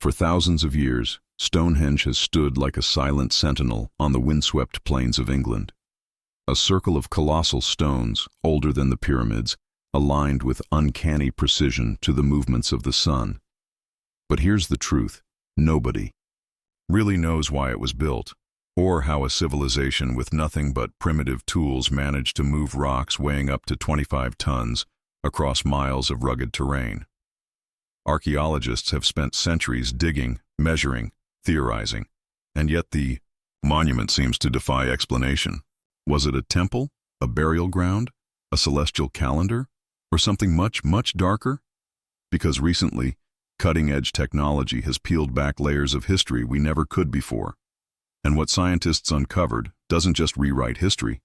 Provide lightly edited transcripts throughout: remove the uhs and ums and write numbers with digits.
For thousands of years, Stonehenge has stood like a silent sentinel on the windswept plains of England. A circle of colossal stones, older than the pyramids, aligned with uncanny precision to the movements of the sun. But here's the truth: nobody really knows why it was built, or how a civilization with nothing but primitive tools managed to move rocks weighing up to 25 tons across miles of rugged terrain. Archaeologists have spent centuries digging, measuring, theorizing, and yet the monument seems to defy explanation. Was it a temple, a burial ground, a celestial calendar, or something much, much darker? Because recently, cutting-edge technology has peeled back layers of history we never could before. And what scientists uncovered doesn't just rewrite history,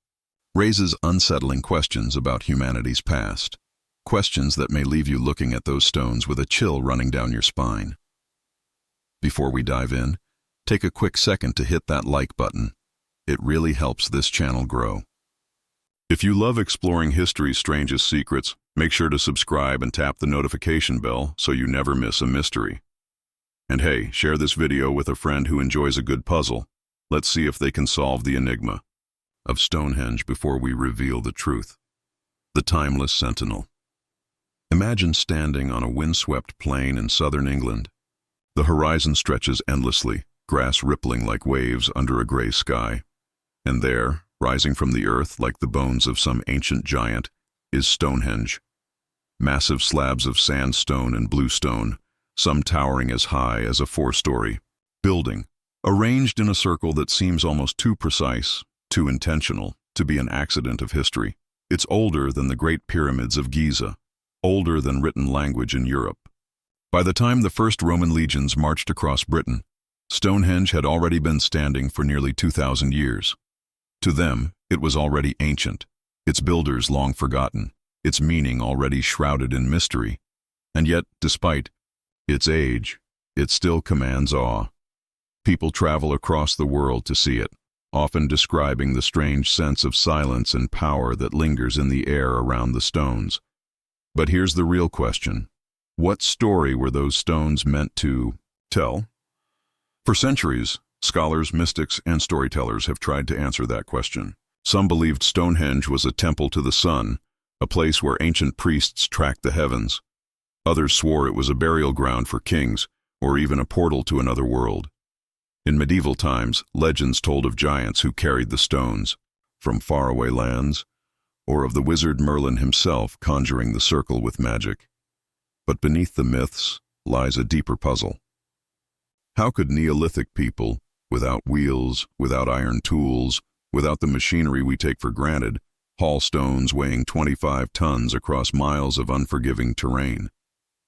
raises unsettling questions about humanity's past. Questions that may leave you looking at those stones with a chill running down your spine. Before we dive in, take a quick second to hit that like button. It really helps this channel grow. If you love exploring history's strangest secrets, make sure to subscribe and tap the notification bell so you never miss a mystery. And hey, share this video with a friend who enjoys a good puzzle. Let's see if they can solve the enigma of Stonehenge before we reveal the truth. The timeless sentinel. Imagine standing on a windswept plain in southern England. The horizon stretches endlessly, grass rippling like waves under a gray sky. And there, rising from the earth like the bones of some ancient giant, is Stonehenge. Massive slabs of sandstone and bluestone, some towering as high as a 4-story building, arranged in a circle that seems almost too precise, too intentional, to be an accident of history. It's older than the Great Pyramids of Giza, older than written language in Europe. By the time the first Roman legions marched across Britain, Stonehenge had already been standing for nearly 2,000 years. To them, it was already ancient, its builders long forgotten, its meaning already shrouded in mystery. And yet, despite its age, it still commands awe. People travel across the world to see it, often describing the strange sense of silence and power that lingers in the air around the stones. But here's the real question. What story were those stones meant to tell? For centuries, scholars, mystics, and storytellers have tried to answer that question. Some believed Stonehenge was a temple to the sun, a place where ancient priests tracked the heavens. Others swore it was a burial ground for kings, or even a portal to another world. In medieval times, legends told of giants who carried the stones from faraway lands, or of the wizard Merlin himself conjuring the circle with magic. But beneath the myths lies a deeper puzzle. How could Neolithic people, without wheels, without iron tools, without the machinery we take for granted, haul stones weighing 25 tons across miles of unforgiving terrain?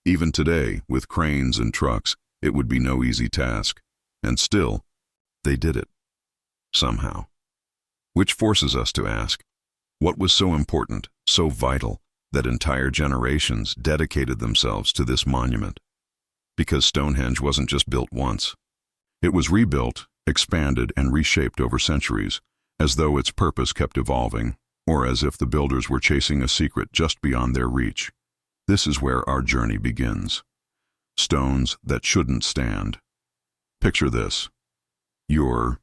Even today, with cranes and trucks, it would be no easy task. And still, they did it. Somehow. Which forces us to ask, what was so important, so vital, that entire generations dedicated themselves to this monument? Because Stonehenge wasn't just built once. It was rebuilt, expanded, and reshaped over centuries, as though its purpose kept evolving, or as if the builders were chasing a secret just beyond their reach. This is where our journey begins. Stones that shouldn't stand. Picture this. You're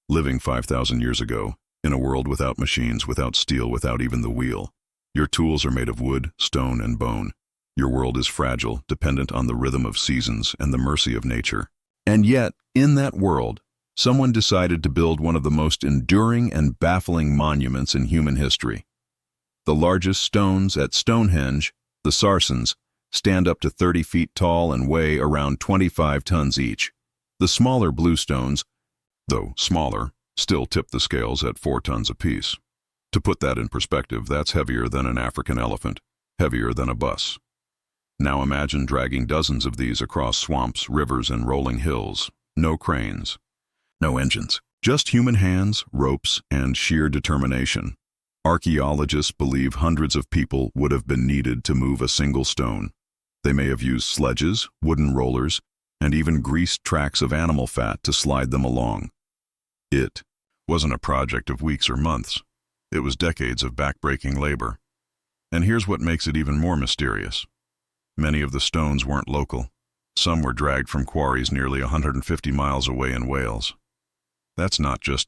living 5,000 years ago, in a world without machines, without steel, without even the wheel. Your tools are made of wood, stone, and bone. Your world is fragile, dependent on the rhythm of seasons and the mercy of nature. And yet, in that world, someone decided to build one of the most enduring and baffling monuments in human history. The largest stones at Stonehenge, the sarsens, stand up to 30 feet tall and weigh around 25 tons each. The smaller bluestones, though smaller, still tip the scales at 4 tons apiece. To put that in perspective, that's heavier than an African elephant, heavier than a bus. Now imagine dragging dozens of these across swamps, rivers, and rolling hills. No cranes, no engines, just human hands, ropes, and sheer determination. Archaeologists believe hundreds of people would have been needed to move a single stone. They may have used sledges, wooden rollers, and even greased tracks of animal fat to slide them along. It wasn't a project of weeks or months. It was decades of back-breaking labor. And here's what makes it even more mysterious. Many of the stones weren't local. Some were dragged from quarries nearly 150 miles away in Wales. That's not just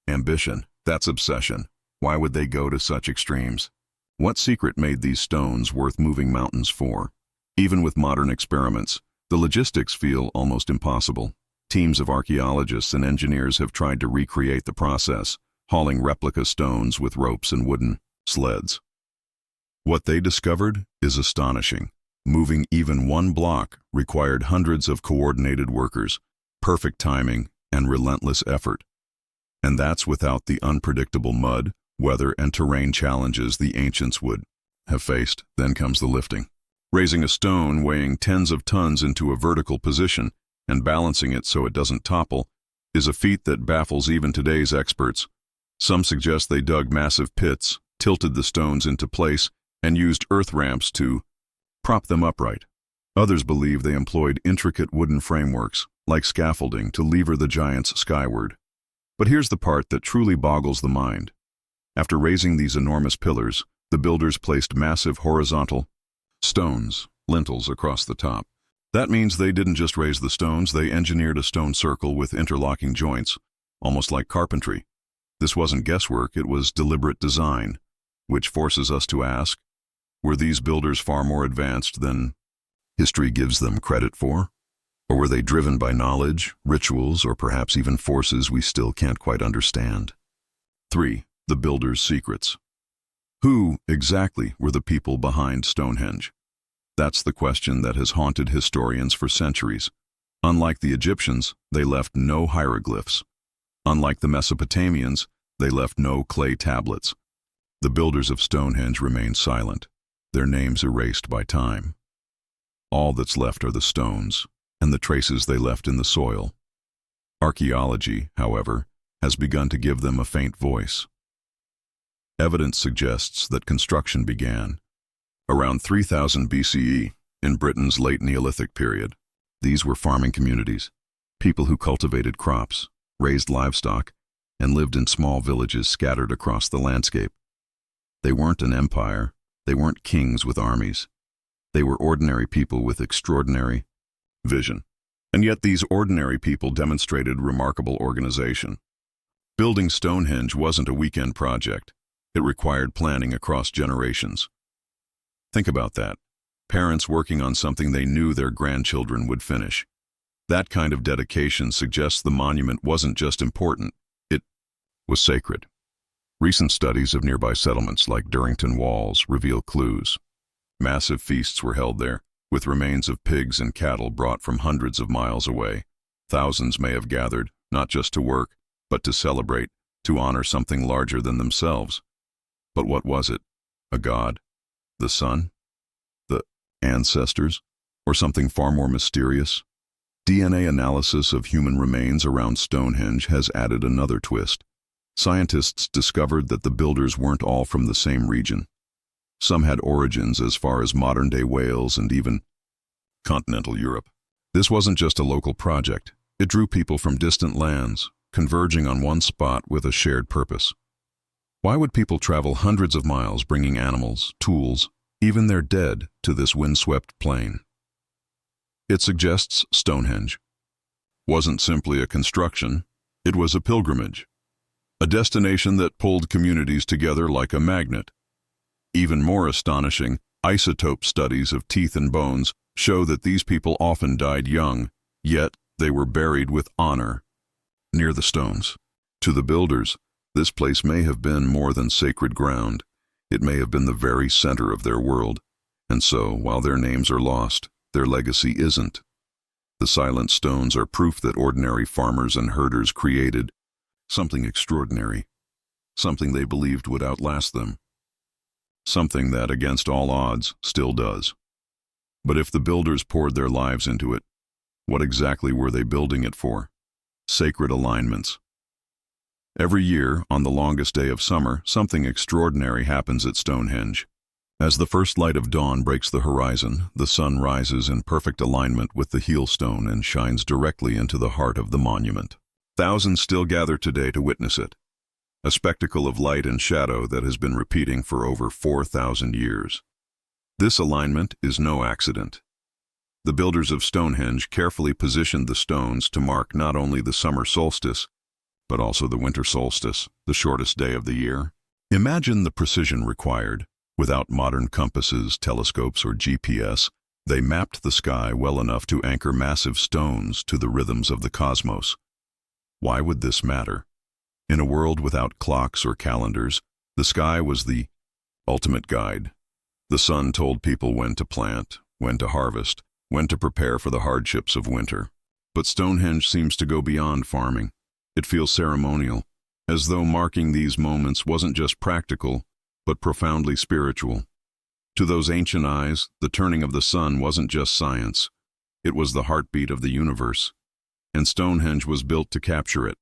ambition, that's obsession. Why would they go to such extremes? What secret made these stones worth moving mountains for? Even with modern experiments, the logistics feel almost impossible. Teams of archaeologists and engineers have tried to recreate the process, hauling replica stones with ropes and wooden sleds. What they discovered is astonishing. Moving even one block required hundreds of coordinated workers, perfect timing, and relentless effort. And that's without the unpredictable mud, weather, and terrain challenges the ancients would have faced. Then comes the lifting. Raising a stone weighing tens of tons into a vertical position and balancing it so it doesn't topple is a feat that baffles even today's experts. Some suggest they dug massive pits, tilted the stones into place, and used earth ramps to prop them upright. Others believe they employed intricate wooden frameworks, like scaffolding, to lever the giants skyward. But here's the part that truly boggles the mind. After raising these enormous pillars, the builders placed massive horizontal stones, lintels, across the top. That means they didn't just raise the stones, they engineered a stone circle with interlocking joints, almost like carpentry. This wasn't guesswork, it was deliberate design, which forces us to ask, were these builders far more advanced than history gives them credit for? Or were they driven by knowledge, rituals, or perhaps even forces we still can't quite understand? 3. The builders' secrets. Who, exactly, were the people behind Stonehenge? That's the question that has haunted historians for centuries. Unlike the Egyptians, they left no hieroglyphs. Unlike the Mesopotamians, they left no clay tablets. The builders of Stonehenge remain silent, their names erased by time. All that's left are the stones, and the traces they left in the soil. Archaeology, however, has begun to give them a faint voice. Evidence suggests that construction began around 3000 BCE in Britain's late Neolithic period. These were farming communities, people who cultivated crops, raised livestock, and lived in small villages scattered across the landscape. They weren't an empire, they weren't kings with armies. They were ordinary people with extraordinary vision. And yet these ordinary people demonstrated remarkable organization. Building Stonehenge wasn't a weekend project. It required planning across generations. Think about that. Parents working on something they knew their grandchildren would finish. That kind of dedication suggests the monument wasn't just important, it was sacred. Recent studies of nearby settlements like Durrington Walls reveal clues. Massive feasts were held there, with remains of pigs and cattle brought from hundreds of miles away. Thousands may have gathered, not just to work, but to celebrate, to honor something larger than themselves. But what was it? A god? The sun? The ancestors? Or something far more mysterious? DNA analysis of human remains around Stonehenge has added another twist. Scientists discovered that the builders weren't all from the same region. Some had origins as far as modern-day Wales and even continental Europe. This wasn't just a local project. It drew people from distant lands, converging on one spot with a shared purpose. Why would people travel hundreds of miles bringing animals, tools, even their dead, to this windswept plain? It suggests Stonehenge wasn't simply a construction, it was a pilgrimage, a destination that pulled communities together like a magnet. Even more astonishing, isotope studies of teeth and bones show that these people often died young, yet they were buried with honor near the stones. To the builders, this place may have been more than sacred ground. It may have been the very center of their world. And so, while their names are lost, their legacy isn't. The silent stones are proof that ordinary farmers and herders created something extraordinary, something they believed would outlast them, something that, against all odds, still does. But if the builders poured their lives into it, what exactly were they building it for? Sacred alignments. Every year, on the longest day of summer, something extraordinary happens at Stonehenge. As the first light of dawn breaks the horizon, the sun rises in perfect alignment with the heelstone and shines directly into the heart of the monument. Thousands still gather today to witness it, a spectacle of light and shadow that has been repeating for over 4,000 years. This alignment is no accident. The builders of Stonehenge carefully positioned the stones to mark not only the summer solstice, but also the winter solstice, the shortest day of the year. Imagine the precision required. Without modern compasses, telescopes, or GPS, they mapped the sky well enough to anchor massive stones to the rhythms of the cosmos. Why would this matter? In a world without clocks or calendars, the sky was the ultimate guide. The sun told people when to plant, when to harvest, when to prepare for the hardships of winter. But Stonehenge seems to go beyond farming. It feels ceremonial, as though marking these moments wasn't just practical, but profoundly spiritual. To those ancient eyes, the turning of the sun wasn't just science. It was the heartbeat of the universe, and Stonehenge was built to capture it.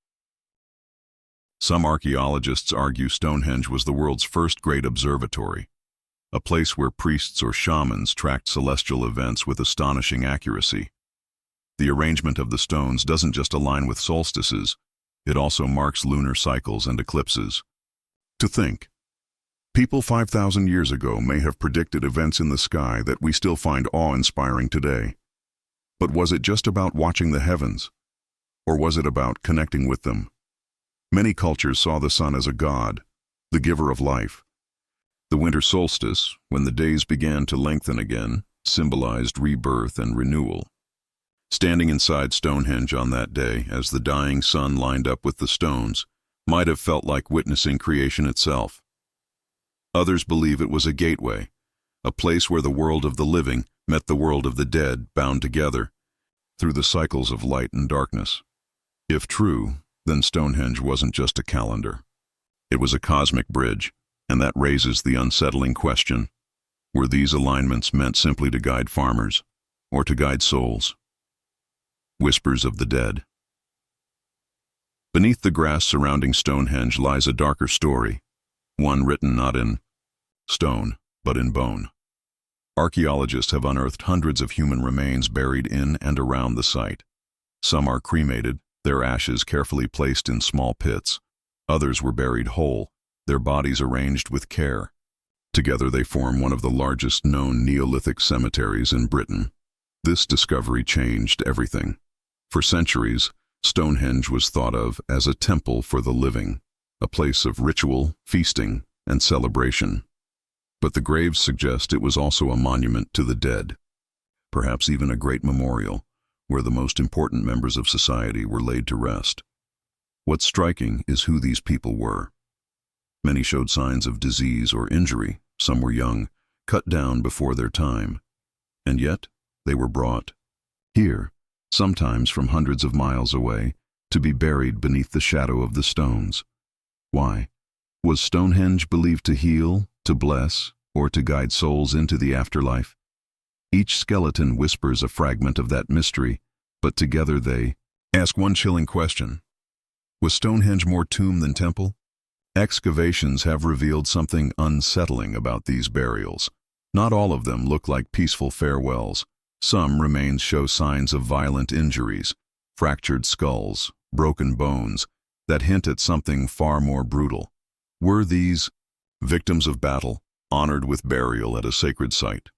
Some archaeologists argue Stonehenge was the world's first great observatory, a place where priests or shamans tracked celestial events with astonishing accuracy. The arrangement of the stones doesn't just align with solstices, it also marks lunar cycles and eclipses. To think, people 5,000 years ago may have predicted events in the sky that we still find awe-inspiring today. But was it just about watching the heavens? Or was it about connecting with them? Many cultures saw the sun as a god, the giver of life. The winter solstice, when the days began to lengthen again, symbolized rebirth and renewal. Standing inside Stonehenge on that day, as the dying sun lined up with the stones, might have felt like witnessing creation itself. Others believe it was a gateway, a place where the world of the living met the world of the dead, bound together through the cycles of light and darkness. If true, then Stonehenge wasn't just a calendar. It was a cosmic bridge, and that raises the unsettling question: were these alignments meant simply to guide farmers, or to guide souls? Whispers of the dead. Beneath the grass surrounding Stonehenge lies a darker story, one written not in stone, but in bone. Archaeologists have unearthed hundreds of human remains buried in and around the site. Some are cremated, their ashes carefully placed in small pits. Others were buried whole, their bodies arranged with care. Together they form one of the largest known Neolithic cemeteries in Britain. This discovery changed everything. For centuries, Stonehenge was thought of as a temple for the living, a place of ritual, feasting, and celebration. But the graves suggest it was also a monument to the dead, perhaps even a great memorial, where the most important members of society were laid to rest. What's striking is who these people were. Many showed signs of disease or injury, some were young, cut down before their time. And yet, they were brought here, sometimes from hundreds of miles away, to be buried beneath the shadow of the stones. Why? Was Stonehenge believed to heal, to bless, or to guide souls into the afterlife? Each skeleton whispers a fragment of that mystery, but together they ask one chilling question. Was Stonehenge more tomb than temple? Excavations have revealed something unsettling about these burials. Not all of them look like peaceful farewells. Some remains show signs of violent injuries, fractured skulls, broken bones, that hint at something far more brutal. Were these victims of battle, honored with burial at a sacred site?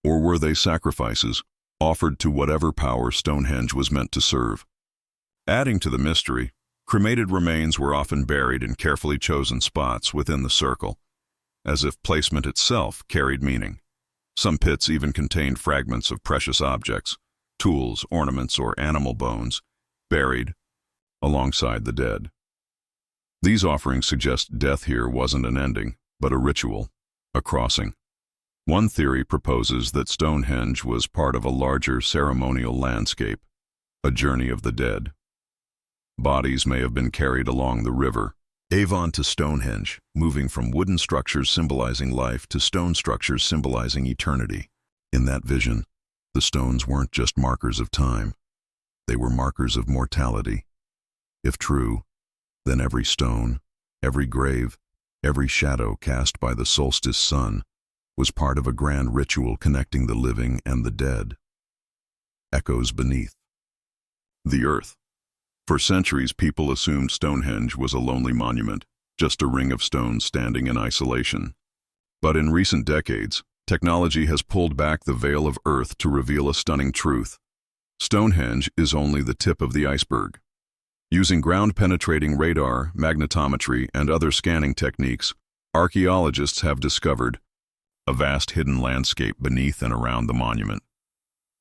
Or were they sacrifices, offered to whatever power Stonehenge was meant to serve? Adding to the mystery, cremated remains were often buried in carefully chosen spots within the circle, as if placement itself carried meaning. Some pits even contained fragments of precious objects, tools, ornaments, or animal bones, buried alongside the dead. These offerings suggest death here wasn't an ending, but a ritual, a crossing. One theory proposes that Stonehenge was part of a larger ceremonial landscape, a journey of the dead. Bodies may have been carried along the River Avon to Stonehenge, moving from wooden structures symbolizing life to stone structures symbolizing eternity. In that vision, the stones weren't just markers of time. They were markers of mortality. If true, then every stone, every grave, every shadow cast by the solstice sun was part of a grand ritual connecting the living and the dead. Echoes beneath. The earth. For centuries, people assumed Stonehenge was a lonely monument, just a ring of stones standing in isolation. But in recent decades, Technology has pulled back the veil of Earth to reveal a stunning truth. Stonehenge is only the tip of the iceberg. Using ground-penetrating radar, magnetometry, and other scanning techniques, archaeologists have discovered a vast hidden landscape beneath and around the monument.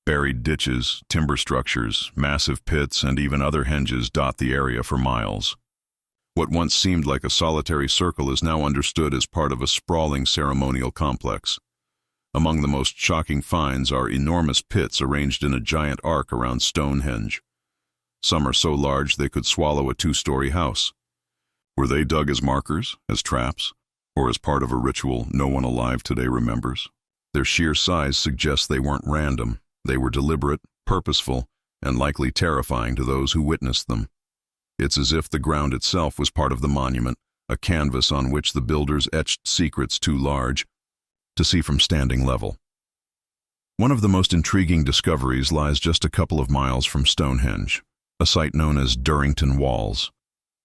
Buried ditches, timber structures, massive pits, and even other henges dot the area for miles. What once seemed like a solitary circle is now understood as part of a sprawling ceremonial complex. Among the most shocking finds are enormous pits arranged in a giant arc around Stonehenge. Some are so large they could swallow a two-story house. Were they dug as markers, as traps, or as part of a ritual no one alive today remembers? Their sheer size suggests they weren't random. They were deliberate, purposeful, and likely terrifying to those who witnessed them. It's as if the ground itself was part of the monument, a canvas on which the builders etched secrets too large to see from standing level. One of the most intriguing discoveries lies just a couple of miles from Stonehenge, a site known as Durrington Walls.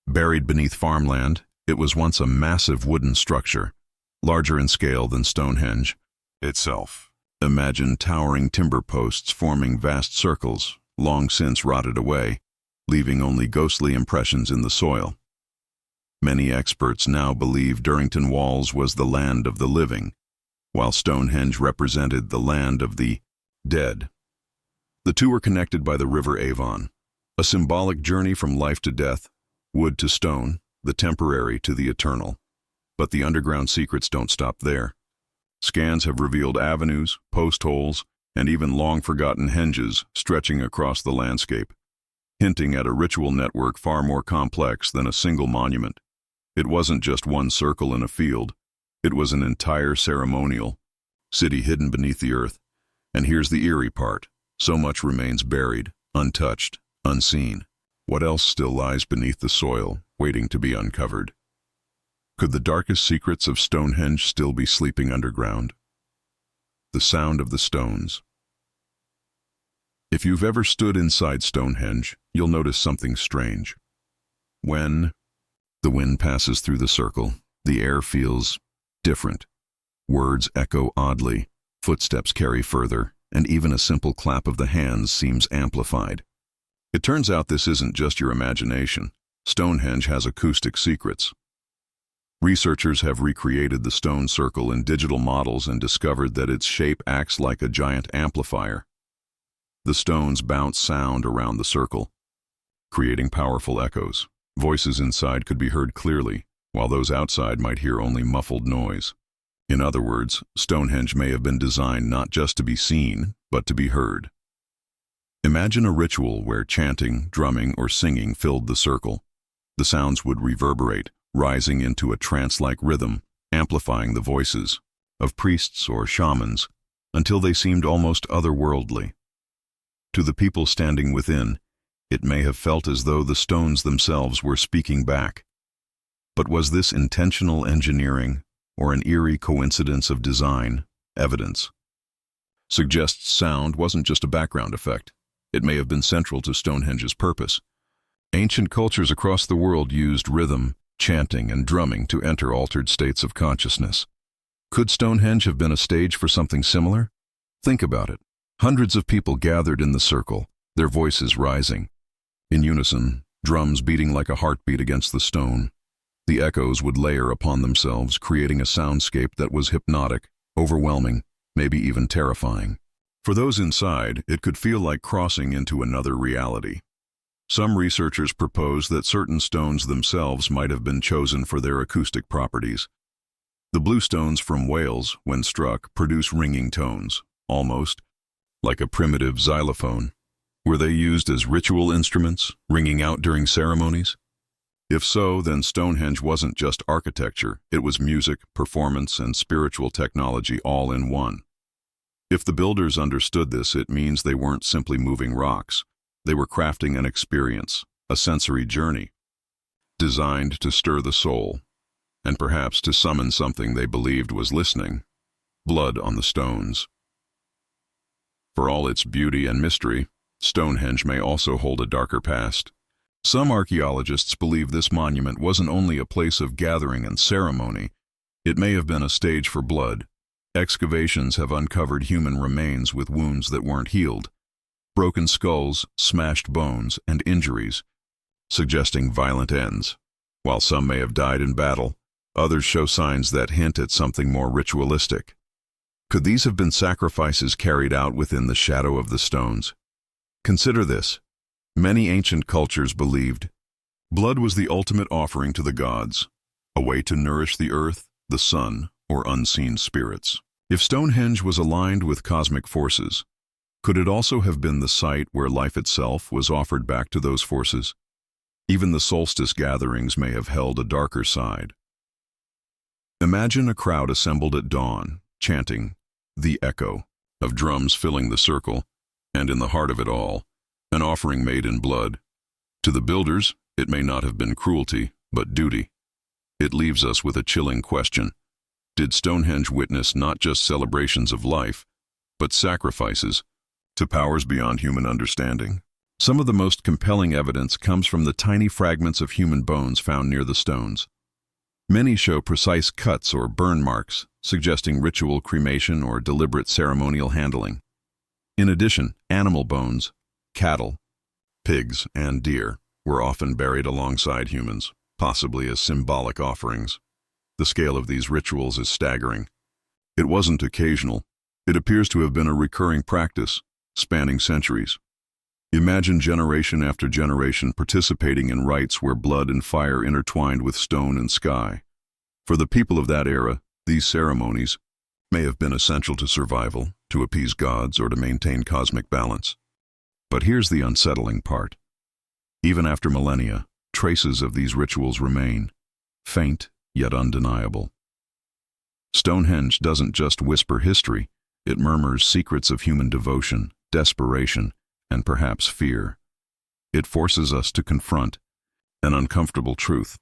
Buried beneath farmland, it was once a massive wooden structure, larger in scale than Stonehenge itself. Imagine towering timber posts forming vast circles, long since rotted away, leaving only ghostly impressions in the soil. Many experts now believe Durrington Walls was the land of the living, while Stonehenge represented the land of the dead. The two were connected by the River Avon, a symbolic journey from life to death, wood to stone, the temporary to the eternal. But the underground secrets don't stop there. Scans have revealed avenues, post holes, and even long-forgotten henges stretching across the landscape, hinting at a ritual network far more complex than a single monument. It wasn't just one circle in a field. It was an entire ceremonial, city hidden beneath the earth. And here's the eerie part. So much remains buried, untouched, unseen. What else still lies beneath the soil, waiting to be uncovered? Could the darkest secrets of Stonehenge still be sleeping underground? The sound of the stones. If you've ever stood inside Stonehenge, you'll notice something strange. When the wind passes through the circle, the air feels different. Words echo oddly, footsteps carry further, and even a simple clap of the hands seems amplified. It turns out this isn't just your imagination. Stonehenge has acoustic secrets. Researchers have recreated the stone circle in digital models and discovered that its shape acts like a giant amplifier. The stones bounce sound around the circle, creating powerful echoes. Voices inside could be heard clearly, while those outside might hear only muffled noise. In other words, Stonehenge may have been designed not just to be seen, but to be heard. Imagine a ritual where chanting, drumming, or singing filled the circle. The sounds would reverberate, rising into a trance-like rhythm, amplifying the voices of priests or shamans until they seemed almost otherworldly. To the people standing within, it may have felt as though the stones themselves were speaking back. But was this intentional engineering or an eerie coincidence of design? Evidence suggests sound wasn't just a background effect. It may have been central to Stonehenge's purpose. Ancient cultures across the world used rhythm, chanting, and drumming to enter altered states of consciousness. Could Stonehenge have been a stage for something similar? Think about it. Hundreds of people gathered in the circle, their voices rising. In unison, drums beating like a heartbeat against the stone. The echoes would layer upon themselves, creating a soundscape that was hypnotic, overwhelming, maybe even terrifying. For those inside, it could feel like crossing into another reality. Some researchers propose that certain stones themselves might have been chosen for their acoustic properties. The bluestones from Wales, when struck, produce ringing tones, almost like a primitive xylophone. Were they used as ritual instruments, ringing out during ceremonies? If so, then Stonehenge wasn't just architecture, it was music, performance, and spiritual technology all in one. If the builders understood this, it means they weren't simply moving rocks. They were crafting an experience, a sensory journey, designed to stir the soul, and perhaps to summon something they believed was listening: blood on the stones. For all its beauty and mystery, Stonehenge may also hold a darker past. Some archaeologists believe this monument wasn't only a place of gathering and ceremony, it may have been a stage for blood, Excavations have uncovered human remains with wounds that weren't healed, broken skulls, smashed bones, and injuries, suggesting violent ends. While some may have died in battle, others show signs that hint at something more ritualistic. Could these have been sacrifices carried out within the shadow of the stones? Consider this. Many ancient cultures believed blood was the ultimate offering to the gods, a way to nourish the earth, the sun, or unseen spirits. If Stonehenge was aligned with cosmic forces, could it also have been the site where life itself was offered back to those forces? Even the solstice gatherings may have held a darker side. Imagine a crowd assembled at dawn, chanting, the echo of drums filling the circle, and in the heart of it all, an offering made in blood. To the builders, it may not have been cruelty, but duty. It leaves us with a chilling question. Did Stonehenge witness not just celebrations of life, but sacrifices to powers beyond human understanding? Some of the most compelling evidence comes from the tiny fragments of human bones found near the stones. Many show precise cuts or burn marks, suggesting ritual cremation or deliberate ceremonial handling. In addition, animal bones, cattle, pigs, and deer were often buried alongside humans, possibly as symbolic offerings. The scale of these rituals is staggering. It wasn't occasional. It appears to have been a recurring practice, spanning centuries. Imagine generation after generation participating in rites where blood and fire intertwined with stone and sky. For the people of that era, these ceremonies may have been essential to survival, to appease gods, or to maintain cosmic balance. But here's the unsettling part. Even after millennia, traces of these rituals remain, faint yet undeniable. Stonehenge doesn't just whisper history, it murmurs secrets of human devotion, desperation, and perhaps fear. It forces us to confront an uncomfortable truth.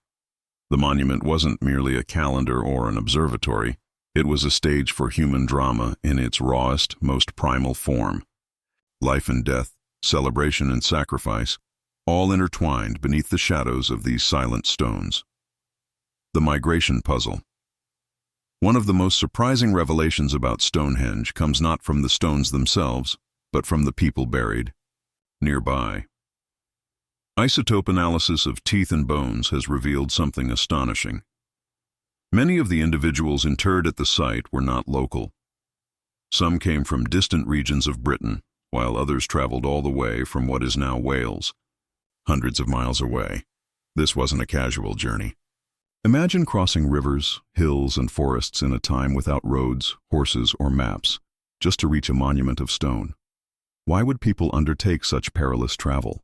The monument wasn't merely a calendar or an observatory, it was a stage for human drama in its rawest, most primal form. Life and death, celebration and sacrifice, all intertwined beneath the shadows of these silent stones. The migration puzzle. One of the most surprising revelations about Stonehenge comes not from the stones themselves, but from the people buried nearby. Isotope analysis of teeth and bones has revealed something astonishing. Many of the individuals interred at the site were not local. Some came from distant regions of Britain, while others traveled all the way from what is now Wales, hundreds of miles away. This wasn't a casual journey. Imagine crossing rivers, hills, and forests in a time without roads, horses, or maps, just to reach a monument of stone. Why would people undertake such perilous travel?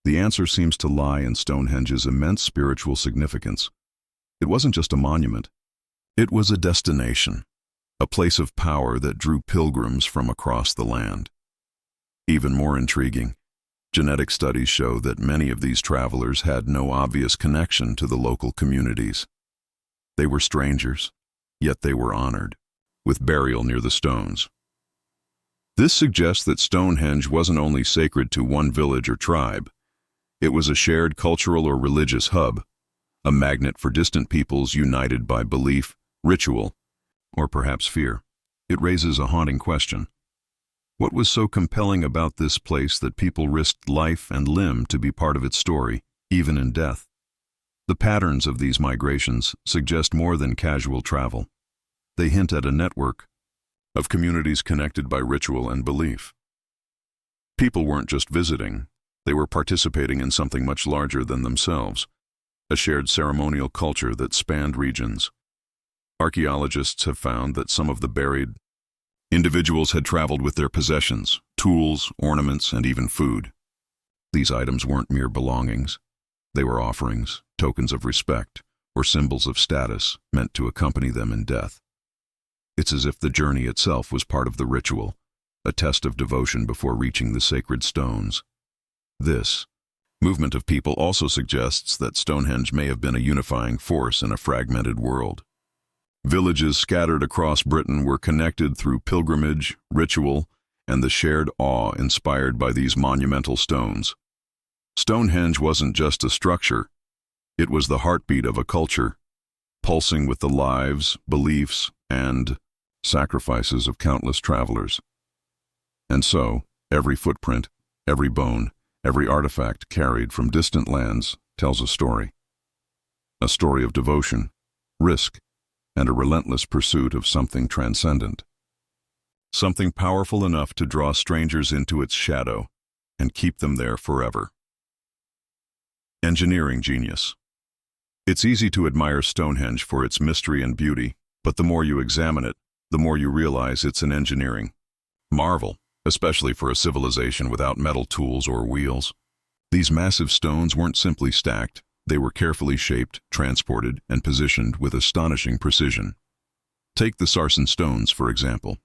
The answer seems to lie in Stonehenge's immense spiritual significance. It wasn't just a monument. It was a destination, a place of power that drew pilgrims from across the land. Even more intriguing, genetic studies show that many of these travelers had no obvious connection to the local communities. They were strangers, yet they were honored, with burial near the stones. This suggests that Stonehenge wasn't only sacred to one village or tribe. It was a shared cultural or religious hub, a magnet for distant peoples united by belief, ritual, or perhaps fear. It raises a haunting question. What was so compelling about this place that people risked life and limb to be part of its story, even in death? The patterns of these migrations suggest more than casual travel. They hint at a network of communities connected by ritual and belief. People weren't just visiting, they were participating in something much larger than themselves, a shared ceremonial culture that spanned regions. Archaeologists have found that some of the buried individuals had traveled with their possessions, tools, ornaments, and even food. These items weren't mere belongings. They were offerings, tokens of respect, or symbols of status meant to accompany them in death. It's as if the journey itself was part of the ritual, a test of devotion before reaching the sacred stones. This movement of people also suggests that Stonehenge may have been a unifying force in a fragmented world. Villages scattered across Britain were connected through pilgrimage, ritual, and the shared awe inspired by these monumental stones. Stonehenge wasn't just a structure, it was the heartbeat of a culture, pulsing with the lives, beliefs, and sacrifices of countless travelers. And so, every footprint, every bone, every artifact carried from distant lands tells a story. A story of devotion, risk, and a relentless pursuit of something transcendent. Something powerful enough to draw strangers into its shadow and keep them there forever. Engineering genius. It's easy to admire Stonehenge for its mystery and beauty, but the more you examine it, the more you realize it's an engineering marvel, especially for a civilization without metal tools or wheels. These massive stones weren't simply stacked, they were carefully shaped, transported, and positioned with astonishing precision. Take the sarsen stones, for example.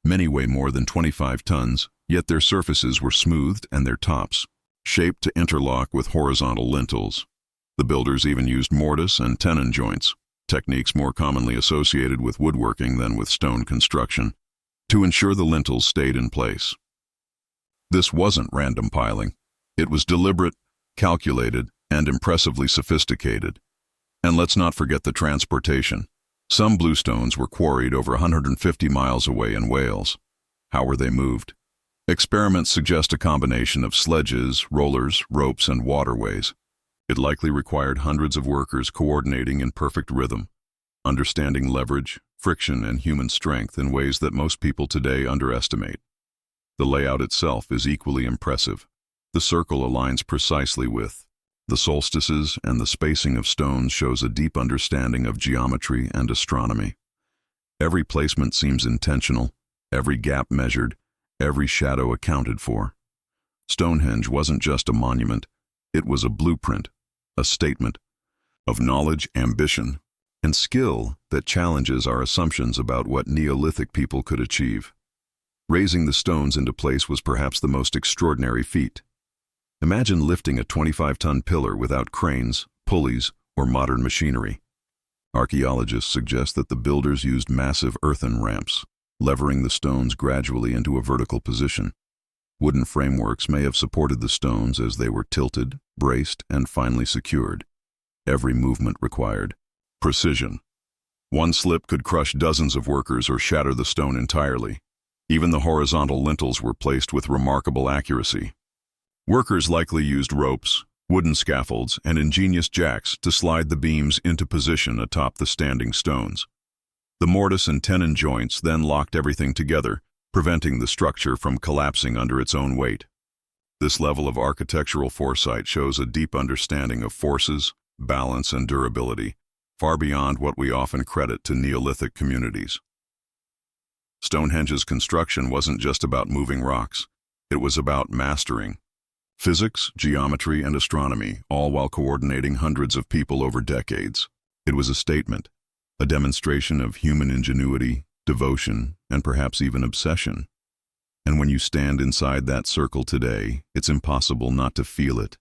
Many weigh more than 25 tons, yet their surfaces were smoothed and their tops shaped to interlock with horizontal lintels. The builders even used mortise-and-tenon joints, techniques more commonly associated with woodworking than with stone construction, to ensure the lintels stayed in place. This wasn't random piling. It was deliberate, calculated, and impressively sophisticated. And let's not forget the transportation. Some bluestones were quarried over 150 miles away in Wales. How were they moved? Experiments suggest a combination of sledges, rollers, ropes, and waterways. It likely required hundreds of workers coordinating in perfect rhythm, understanding leverage, friction, and human strength in ways that most people today underestimate. The layout itself is equally impressive. The circle aligns precisely with the solstices, and the spacing of stones shows a deep understanding of geometry and astronomy. Every placement seems intentional, every gap measured, every shadow accounted for. Stonehenge wasn't just a monument, it was a blueprint, a statement of knowledge, ambition, and skill that challenges our assumptions about what Neolithic people could achieve. Raising the stones into place was perhaps the most extraordinary feat. Imagine lifting a 25-ton pillar without cranes, pulleys, or modern machinery. Archaeologists suggest that the builders used massive earthen ramps, levering the stones gradually into a vertical position. Wooden frameworks may have supported the stones as they were tilted, braced, and finally secured. Every movement required precision. One slip could crush dozens of workers or shatter the stone entirely. Even the horizontal lintels were placed with remarkable accuracy. Workers likely used ropes, wooden scaffolds, and ingenious jacks to slide the beams into position atop the standing stones. The mortise and tenon joints then locked everything together, preventing the structure from collapsing under its own weight. This level of architectural foresight shows a deep understanding of forces, balance, and durability, far beyond what we often credit to Neolithic communities. Stonehenge's construction wasn't just about moving rocks. It was about mastering physics, geometry, and astronomy, all while coordinating hundreds of people over decades. It was a statement, a demonstration of human ingenuity, devotion, and perhaps even obsession. And when you stand inside that circle today, it's impossible not to feel it.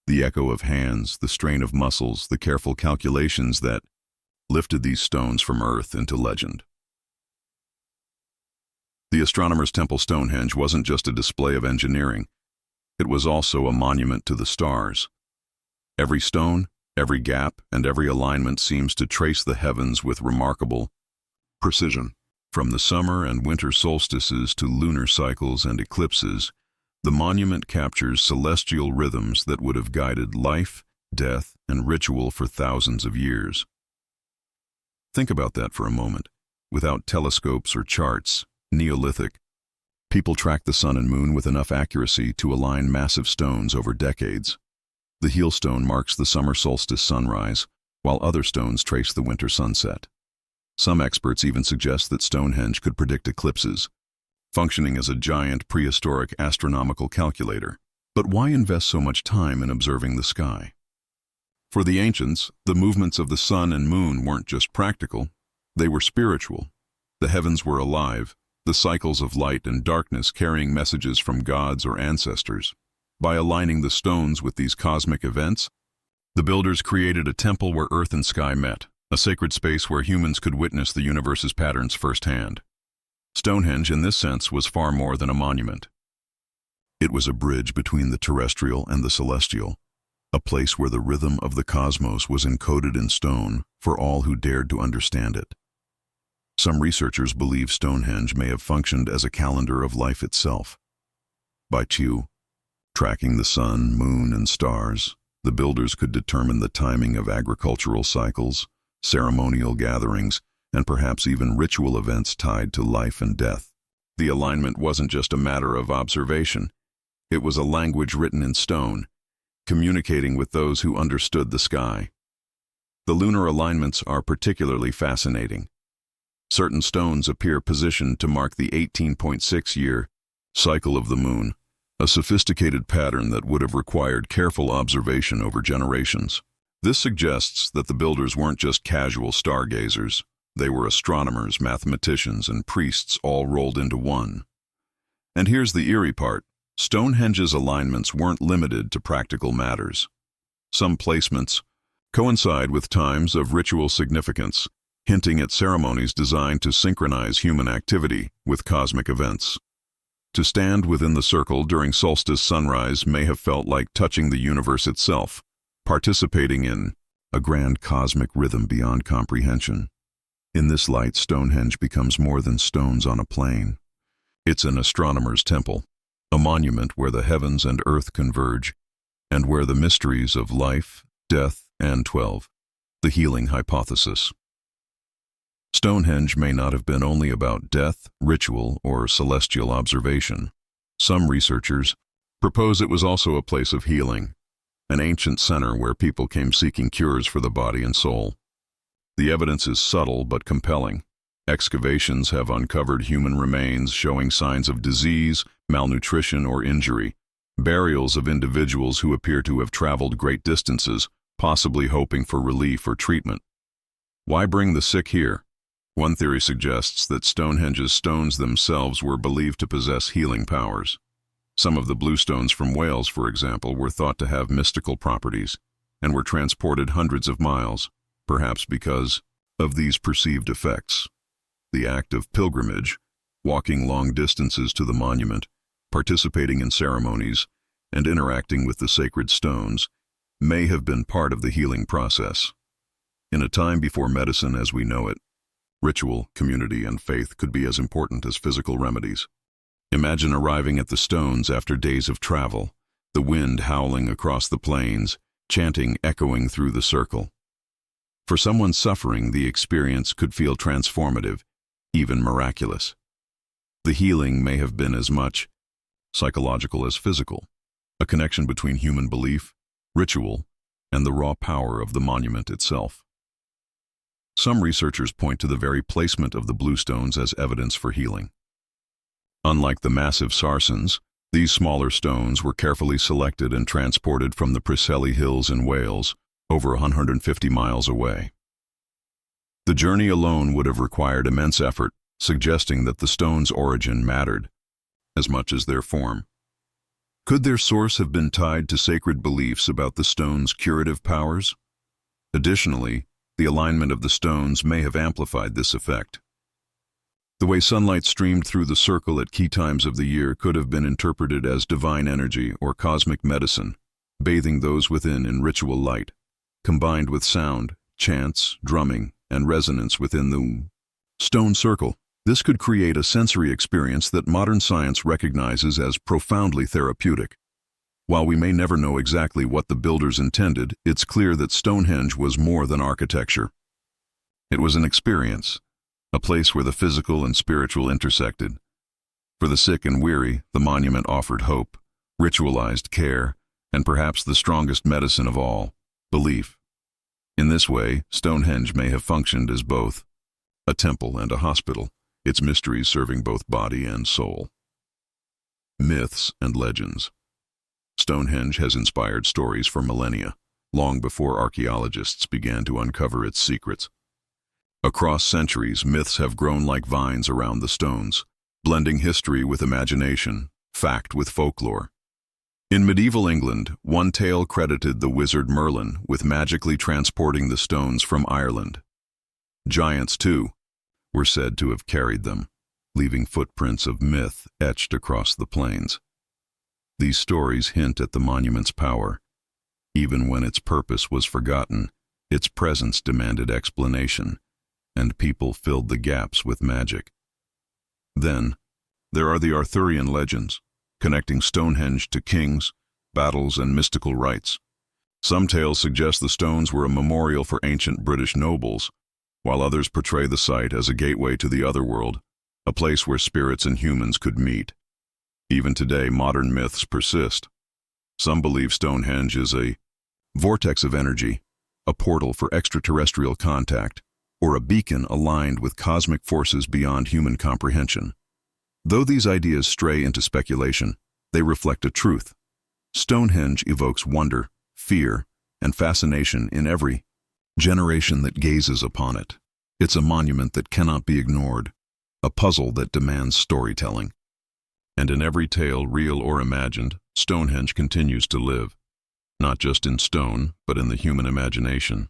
The echo of hands, the strain of muscles, the careful calculations that lifted these stones from earth into legend. The astronomer's temple Stonehenge wasn't just a display of engineering. It was also a monument to the stars. Every stone, every gap, and every alignment seems to trace the heavens with remarkable precision. From the summer and winter solstices to lunar cycles and eclipses, the monument captures celestial rhythms that would have guided life, death, and ritual for thousands of years. Think about that for a moment. Without telescopes or charts, Neolithic people tracked the sun and moon with enough accuracy to align massive stones over decades. The heel stone marks the summer solstice sunrise, while other stones trace the winter sunset. Some experts even suggest that Stonehenge could predict eclipses, functioning as a giant prehistoric astronomical calculator. But why invest so much time in observing the sky? For the ancients, the movements of the sun and moon weren't just practical, they were spiritual. The heavens were alive, the cycles of light and darkness carrying messages from gods or ancestors. By aligning the stones with these cosmic events, the builders created a temple where earth and sky met, a sacred space where humans could witness the universe's patterns firsthand. Stonehenge, in this sense, was far more than a monument. It was a bridge between the terrestrial and the celestial, a place where the rhythm of the cosmos was encoded in stone for all who dared to understand it. Some researchers believe Stonehenge may have functioned as a calendar of life itself. By tracking the sun, moon, and stars, the builders could determine the timing of agricultural cycles, ceremonial gatherings, and perhaps even ritual events tied to life and death. The alignment wasn't just a matter of observation. It was a language written in stone, communicating with those who understood the sky. The lunar alignments are particularly fascinating. Certain stones appear positioned to mark the 18.6-year cycle of the moon, a sophisticated pattern that would have required careful observation over generations. This suggests that the builders weren't just casual stargazers. They were astronomers, mathematicians, and priests all rolled into one. And here's the eerie part. Stonehenge's alignments weren't limited to practical matters. Some placements coincide with times of ritual significance, hinting at ceremonies designed to synchronize human activity with cosmic events. To stand within the circle during solstice sunrise may have felt like touching the universe itself, participating in a grand cosmic rhythm beyond comprehension. In this light, Stonehenge becomes more than stones on a plain. It's an astronomer's temple, a monument where the heavens and earth converge, and where the mysteries of life, death, and the healing hypothesis. Stonehenge may not have been only about death, ritual, or celestial observation. Some researchers propose it was also a place of healing, an ancient center where people came seeking cures for the body and soul. The evidence is subtle but compelling. Excavations have uncovered human remains showing signs of disease, malnutrition, or injury, burials of individuals who appear to have traveled great distances, possibly hoping for relief or treatment. Why bring the sick here? One theory suggests that Stonehenge's stones themselves were believed to possess healing powers. Some of the bluestones from Wales, for example, were thought to have mystical properties and were transported hundreds of miles, perhaps because of these perceived effects. The act of pilgrimage, walking long distances to the monument, participating in ceremonies, and interacting with the sacred stones, may have been part of the healing process. In a time before medicine as we know it, ritual, community, and faith could be as important as physical remedies. Imagine arriving at the stones after days of travel, the wind howling across the plains, chanting echoing through the circle. For someone suffering, the experience could feel transformative, even miraculous. The healing may have been as much psychological as physical, a connection between human belief, ritual, and the raw power of the monument itself. Some researchers point to the very placement of the bluestones as evidence for healing. Unlike the massive sarsens, these smaller stones were carefully selected and transported from the Preseli Hills in Wales, over 150 miles away. The journey alone would have required immense effort, suggesting that the stone's origin mattered as much as their form. Could their source have been tied to sacred beliefs about the stone's curative powers? Additionally, the alignment of the stones may have amplified this effect. The way sunlight streamed through the circle at key times of the year could have been interpreted as divine energy or cosmic medicine, bathing those within in ritual light, combined with sound, chants, drumming, and resonance within the stone circle. This could create a sensory experience that modern science recognizes as profoundly therapeutic. While we may never know exactly what the builders intended, it's clear that Stonehenge was more than architecture. It was an experience, a place where the physical and spiritual intersected. For the sick and weary, the monument offered hope, ritualized care, and perhaps the strongest medicine of all, belief. In this way, Stonehenge may have functioned as both a temple and a hospital, its mysteries serving both body and soul. Myths and legends. Stonehenge has inspired stories for millennia, long before archaeologists began to uncover its secrets. Across centuries, myths have grown like vines around the stones, blending history with imagination, fact with folklore. In medieval England, one tale credited the wizard Merlin with magically transporting the stones from Ireland. Giants, too, were said to have carried them, leaving footprints of myth etched across the plains. These stories hint at the monument's power. Even when its purpose was forgotten, its presence demanded explanation, and people filled the gaps with magic. Then, there are the Arthurian legends, connecting Stonehenge to kings, battles, and mystical rites. Some tales suggest the stones were a memorial for ancient British nobles, while others portray the site as a gateway to the otherworld, a place where spirits and humans could meet. Even today, modern myths persist. Some believe Stonehenge is a vortex of energy, a portal for extraterrestrial contact, or a beacon aligned with cosmic forces beyond human comprehension. Though these ideas stray into speculation, they reflect a truth. Stonehenge evokes wonder, fear, and fascination in every generation that gazes upon it. It's a monument that cannot be ignored, a puzzle that demands storytelling. And in every tale, real or imagined, Stonehenge continues to live, not just in stone, but in the human imagination.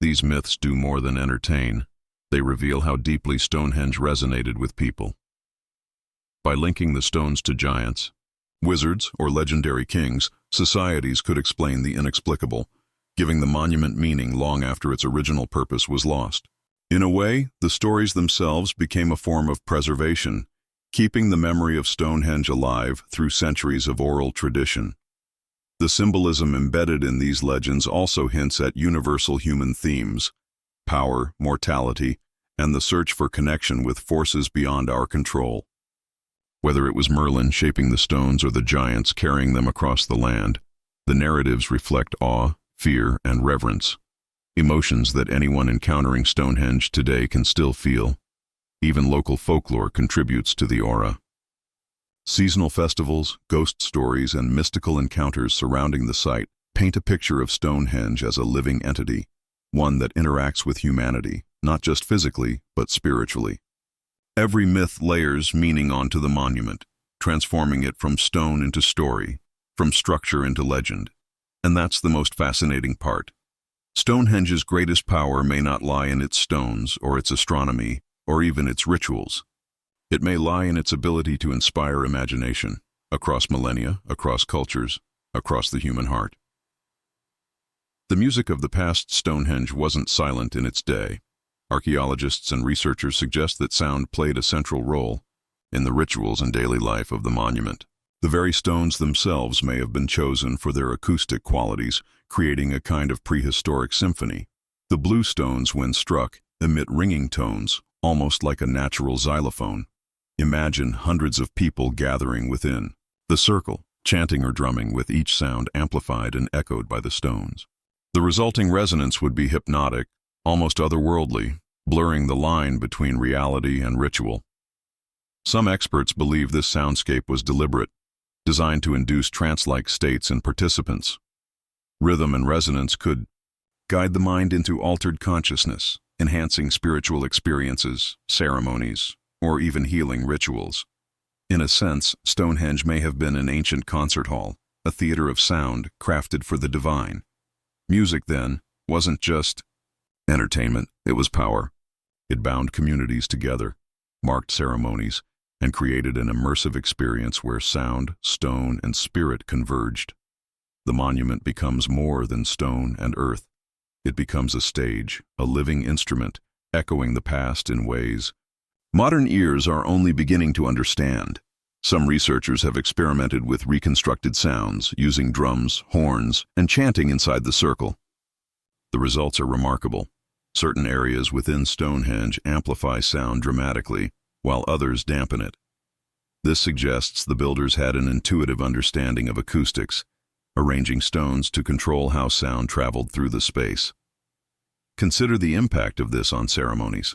These myths do more than entertain. They reveal how deeply Stonehenge resonated with people. By linking the stones to giants, wizards, or legendary kings, societies could explain the inexplicable, giving the monument meaning long after its original purpose was lost. In a way, the stories themselves became a form of preservation, keeping the memory of Stonehenge alive through centuries of oral tradition. The symbolism embedded in these legends also hints at universal human themes: power, mortality, and the search for connection with forces beyond our control. Whether it was Merlin shaping the stones or the giants carrying them across the land, the narratives reflect awe, fear, and reverence, emotions that anyone encountering Stonehenge today can still feel. Even local folklore contributes to the aura. Seasonal festivals, ghost stories, and mystical encounters surrounding the site paint a picture of Stonehenge as a living entity, one that interacts with humanity, not just physically, but spiritually. Every myth layers meaning onto the monument, transforming it from stone into story, from structure into legend. And that's the most fascinating part. Stonehenge's greatest power may not lie in its stones, or its astronomy, or even its rituals. It may lie in its ability to inspire imagination, across millennia, across cultures, across the human heart. The music of the past Stonehenge wasn't silent in its day. Archaeologists and researchers suggest that sound played a central role in the rituals and daily life of the monument. The very stones themselves may have been chosen for their acoustic qualities, creating a kind of prehistoric symphony. The bluestones, when struck, emit ringing tones, almost like a natural xylophone. Imagine hundreds of people gathering within the circle, chanting or drumming, with each sound amplified and echoed by the stones. The resulting resonance would be hypnotic, almost otherworldly, blurring the line between reality and ritual. Some experts believe this soundscape was deliberate, designed to induce trance-like states in participants. Rhythm and resonance could guide the mind into altered consciousness, enhancing spiritual experiences, ceremonies, or even healing rituals. In a sense, Stonehenge may have been an ancient concert hall, a theater of sound crafted for the divine. Music, then, wasn't just entertainment, it was power. It bound communities together, marked ceremonies, and created an immersive experience where sound, stone, and spirit converged. The monument becomes more than stone and earth. It becomes a stage, a living instrument, echoing the past in ways modern ears are only beginning to understand. Some researchers have experimented with reconstructed sounds, using drums, horns, and chanting inside the circle. The results are remarkable. Certain areas within Stonehenge amplify sound dramatically, while others dampen it. This suggests the builders had an intuitive understanding of acoustics, arranging stones to control how sound traveled through the space. Consider the impact of this on ceremonies.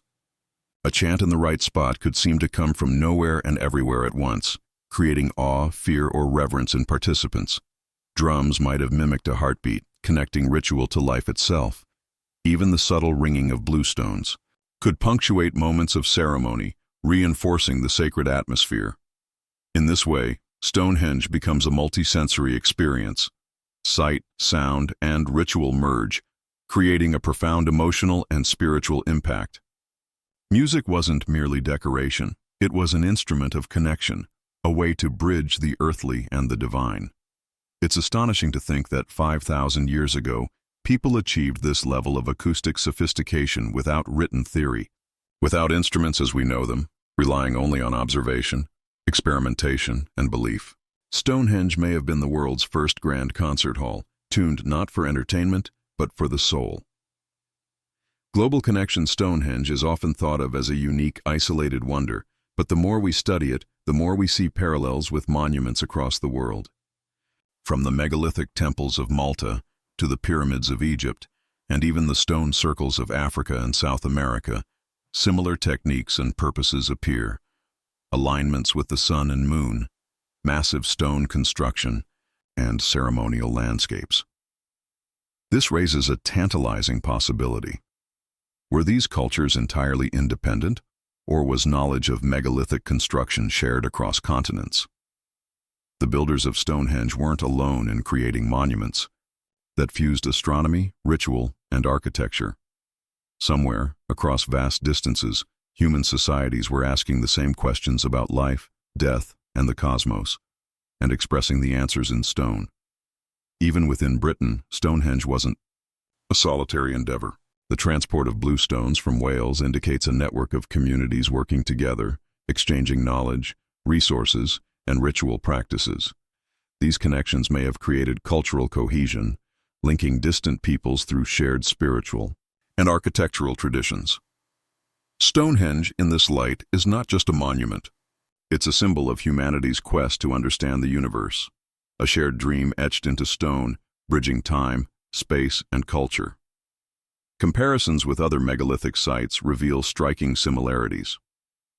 A chant in the right spot could seem to come from nowhere and everywhere at once, creating awe, fear, or reverence in participants. Drums might have mimicked a heartbeat, connecting ritual to life itself. Even the subtle ringing of bluestones could punctuate moments of ceremony, reinforcing the sacred atmosphere. In this way, Stonehenge becomes a multisensory experience. Sight, sound, and ritual merge, creating a profound emotional and spiritual impact. Music wasn't merely decoration, it was an instrument of connection, a way to bridge the earthly and the divine. It's astonishing to think that 5,000 years ago, People achieved this level of acoustic sophistication without written theory, without instruments as we know them, relying only on observation, experimentation, and belief. Stonehenge may have been the world's first grand concert hall, tuned not for entertainment, but for the soul. Global Connection Stonehenge is often thought of as a unique, isolated wonder, but the more we study it, the more we see parallels with monuments across the world. From the megalithic temples of Malta to the pyramids of Egypt, and even the stone circles of Africa and South America, similar techniques and purposes appear. Alignments with the sun and moon, massive stone construction, and ceremonial landscapes. This raises a tantalizing possibility. Were these cultures entirely independent, or was knowledge of megalithic construction shared across continents? The builders of Stonehenge weren't alone in creating monuments that fused astronomy, ritual, and architecture. Somewhere, across vast distances, human societies were asking the same questions about life, death, and the cosmos, and expressing the answers in stone. Even within Britain, Stonehenge wasn't a solitary endeavor. The transport of bluestones from Wales indicates a network of communities working together, exchanging knowledge, resources, and ritual practices. These connections may have created cultural cohesion, linking distant peoples through shared spiritual and architectural traditions. Stonehenge, in this light, is not just a monument. It's a symbol of humanity's quest to understand the universe, a shared dream etched into stone, bridging time, space, and culture. Comparisons with other megalithic sites reveal striking similarities.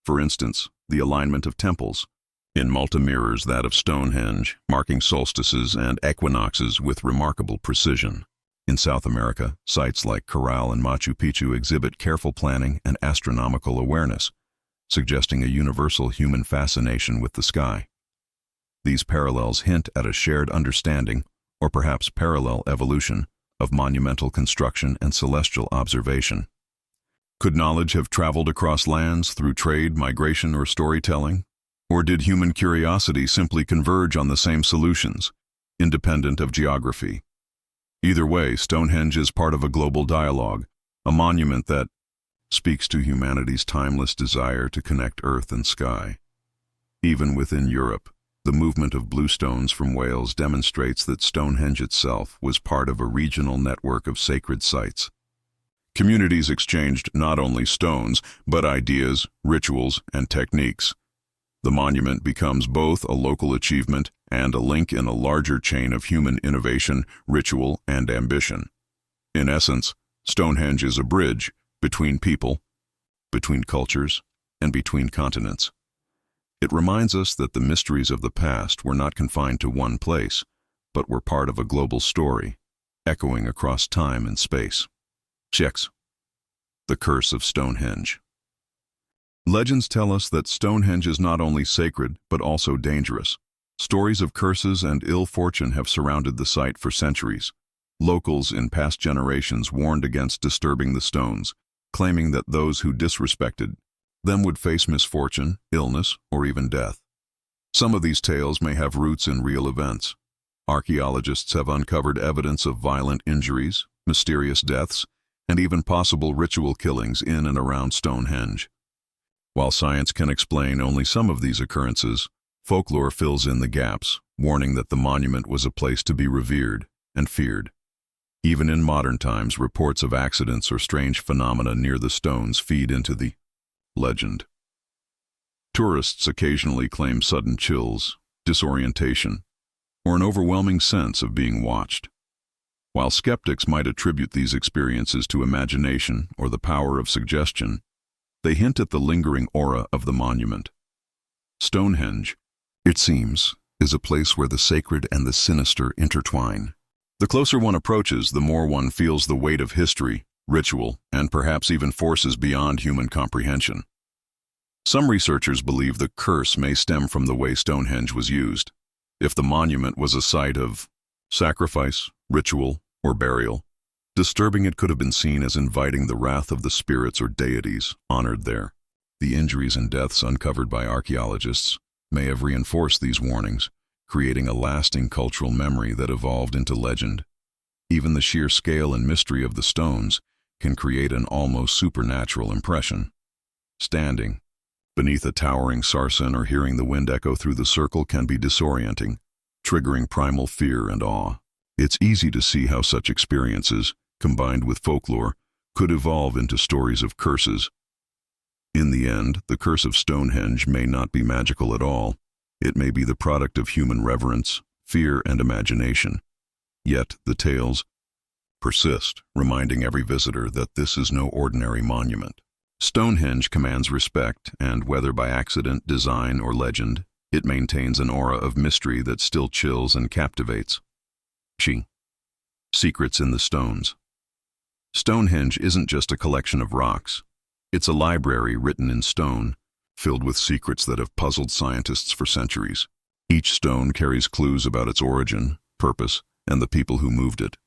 For instance, the alignment of temples. In Malta mirrors that of Stonehenge, marking solstices and equinoxes with remarkable precision. In South America, sites like Corral and Machu Picchu exhibit careful planning and astronomical awareness, suggesting a universal human fascination with the sky. These parallels hint at a shared understanding, or perhaps parallel evolution, of monumental construction and celestial observation. Could knowledge have traveled across lands through trade, migration, or storytelling? Or did human curiosity simply converge on the same solutions, independent of geography? Either way, Stonehenge is part of a global dialogue, a monument that speaks to humanity's timeless desire to connect earth and sky. Even within Europe, the movement of bluestones from Wales demonstrates that Stonehenge itself was part of a regional network of sacred sites. Communities exchanged not only stones, but ideas, rituals, and techniques. The monument becomes both a local achievement and a link in a larger chain of human innovation, ritual, and ambition. In essence, Stonehenge is a bridge between people, between cultures, and between continents. It reminds us that the mysteries of the past were not confined to one place, but were part of a global story, echoing across time and space. Checks. The Curse of Stonehenge. Legends tell us that Stonehenge is not only sacred, but also dangerous. Stories of curses and ill fortune have surrounded the site for centuries. Locals in past generations warned against disturbing the stones, claiming that those who disrespected them would face misfortune, illness, or even death. Some of these tales may have roots in real events. Archaeologists have uncovered evidence of violent injuries, mysterious deaths, and even possible ritual killings in and around Stonehenge. While science can explain only some of these occurrences, folklore fills in the gaps, warning that the monument was a place to be revered and feared. Even in modern times, reports of accidents or strange phenomena near the stones feed into the legend. Tourists occasionally claim sudden chills, disorientation, or an overwhelming sense of being watched. While skeptics might attribute these experiences to imagination or the power of suggestion, they hint at the lingering aura of the monument. Stonehenge, it seems, is a place where the sacred and the sinister intertwine. The closer one approaches, the more one feels the weight of history, ritual, and perhaps even forces beyond human comprehension. Some researchers believe the curse may stem from the way Stonehenge was used. If the monument was a site of sacrifice, ritual, or burial, disturbing it could have been seen as inviting the wrath of the spirits or deities honored there. The injuries and deaths uncovered by archaeologists may have reinforced these warnings, creating a lasting cultural memory that evolved into legend. Even the sheer scale and mystery of the stones can create an almost supernatural impression. Standing beneath a towering sarsen or hearing the wind echo through the circle can be disorienting, triggering primal fear and awe. It's easy to see how such experiences, combined with folklore, could evolve into stories of curses. In the end, the curse of Stonehenge may not be magical at all. It may be the product of human reverence, fear, and imagination. Yet the tales persist, reminding every visitor that this is no ordinary monument. Stonehenge commands respect, and whether by accident, design, or legend, it maintains an aura of mystery that still chills and captivates. Secrets in the stones. Stonehenge isn't just a collection of rocks. It's a library written in stone, filled with secrets that have puzzled scientists for centuries. Each stone carries clues about its origin, purpose, and the people who moved it.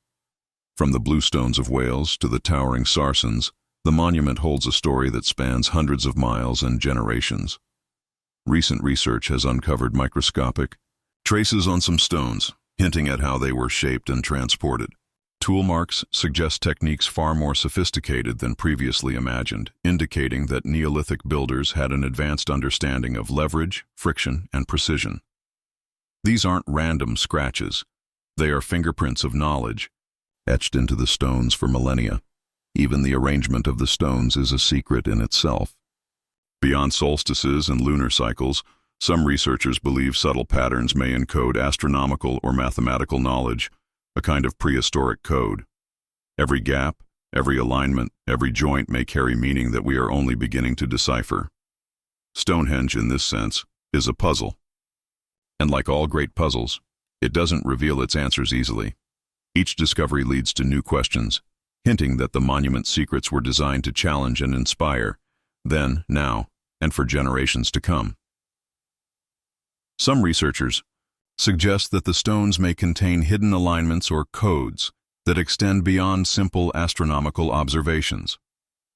From the bluestones of Wales to the towering sarsens, the monument holds a story that spans hundreds of miles and generations. Recent research has uncovered microscopic traces on some stones, hinting at how they were shaped and transported. Tool marks suggest techniques far more sophisticated than previously imagined, indicating that Neolithic builders had an advanced understanding of leverage, friction, and precision. These aren't random scratches. They are fingerprints of knowledge, etched into the stones for millennia. Even the arrangement of the stones is a secret in itself. Beyond solstices and lunar cycles, some researchers believe subtle patterns may encode astronomical or mathematical knowledge, a kind of prehistoric code. Every gap, every alignment, every joint may carry meaning that we are only beginning to decipher. Stonehenge, in this sense, is a puzzle. And like all great puzzles, it doesn't reveal its answers easily. Each discovery leads to new questions, hinting that the monument's secrets were designed to challenge and inspire, then, now, and for generations to come. Some researchers suggest that the stones may contain hidden alignments or codes that extend beyond simple astronomical observations.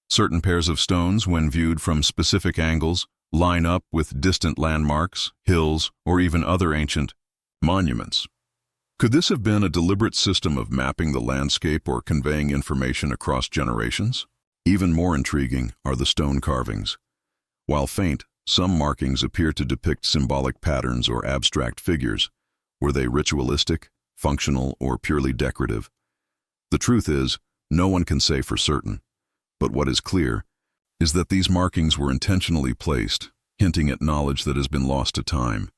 Certain pairs of stones, when viewed from specific angles, line up with distant landmarks, hills, or even other ancient monuments. Could this have been a deliberate system of mapping the landscape or conveying information across generations? Even more intriguing are the stone carvings. While faint, some markings appear to depict symbolic patterns or abstract figures. Were they ritualistic, functional, or purely decorative? The truth is, no one can say for certain. But what is clear is that these markings were intentionally placed, hinting at knowledge that has been lost to time.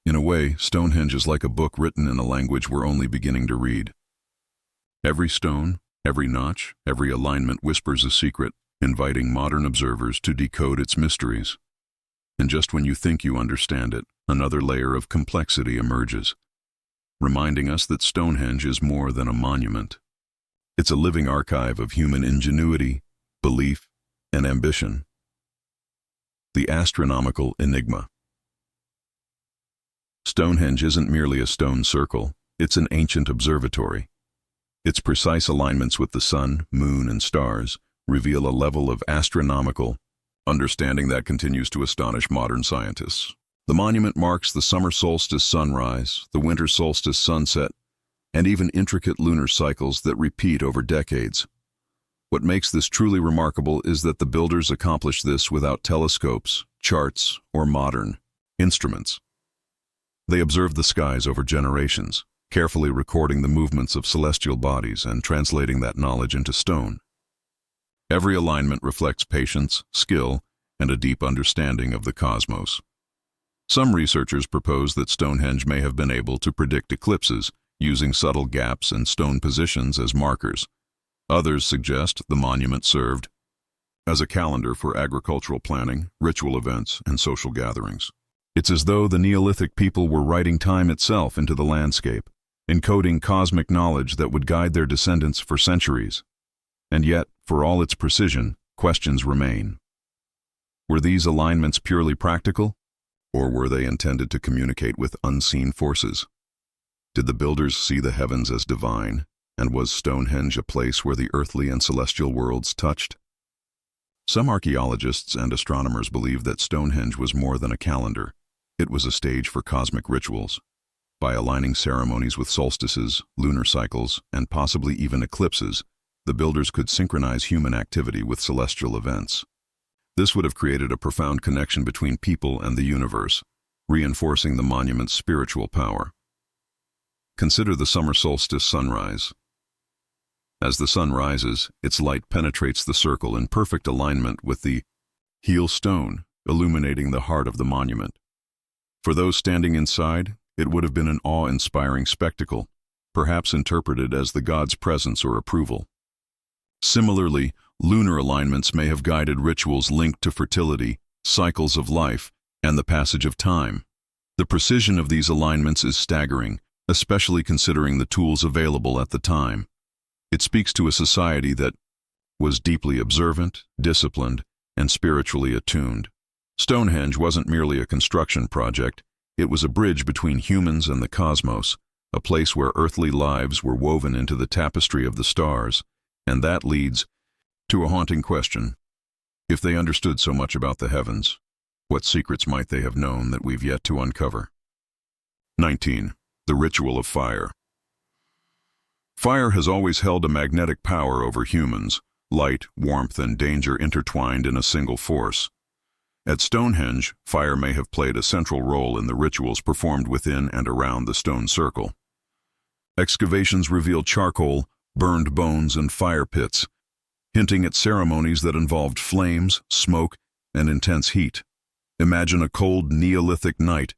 In a way, Stonehenge is like a book written in a language we're only beginning to read. Every stone, every notch, every alignment whispers a secret, inviting modern observers to decode its mysteries. And just when you think you understand it, another layer of complexity emerges, reminding us that Stonehenge is more than a monument. It's a living archive of human ingenuity, belief, and ambition. The astronomical enigma. Stonehenge isn't merely a stone circle, it's an ancient observatory. Its precise alignments with the sun, moon, and stars reveal a level of astronomical understanding that continues to astonish modern scientists. The monument marks the summer solstice sunrise, the winter solstice sunset, and even intricate lunar cycles that repeat over decades. What makes this truly remarkable is that the builders accomplished this without telescopes, charts, or modern instruments. They observed the skies over generations, carefully recording the movements of celestial bodies and translating that knowledge into stone. Every alignment reflects patience, skill, and a deep understanding of the cosmos. Some researchers propose that Stonehenge may have been able to predict eclipses, using subtle gaps and stone positions as markers. Others suggest the monument served as a calendar for agricultural planning, ritual events, and social gatherings. It's as though the Neolithic people were writing time itself into the landscape, encoding cosmic knowledge that would guide their descendants for centuries. And yet, for all its precision, questions remain. Were these alignments purely practical, or were they intended to communicate with unseen forces? Did the builders see the heavens as divine, and was Stonehenge a place where the earthly and celestial worlds touched? Some archaeologists and astronomers believe that Stonehenge was more than a calendar. It was a stage for cosmic rituals. By aligning ceremonies with solstices, lunar cycles, and possibly even eclipses, the builders could synchronize human activity with celestial events. This would have created a profound connection between people and the universe, reinforcing the monument's spiritual power. Consider the summer solstice sunrise. As the sun rises, its light penetrates the circle in perfect alignment with the heel stone, illuminating the heart of the monument. For those standing inside, it would have been an awe-inspiring spectacle, perhaps interpreted as the god's presence or approval. Similarly, lunar alignments may have guided rituals linked to fertility, cycles of life, and the passage of time. The precision of these alignments is staggering, especially considering the tools available at the time. It speaks to a society that was deeply observant, disciplined, and spiritually attuned. Stonehenge wasn't merely a construction project, it was a bridge between humans and the cosmos, a place where earthly lives were woven into the tapestry of the stars, and that leads to a haunting question. If they understood so much about the heavens, what secrets might they have known that we've yet to uncover? 19. The ritual of fire. Fire has always held a magnetic power over humans, light, warmth, and danger intertwined in a single force. At Stonehenge, fire may have played a central role in the rituals performed within and around the stone circle. Excavations reveal charcoal, burned bones, and fire pits, hinting at ceremonies that involved flames, smoke, and intense heat. Imagine a cold Neolithic night,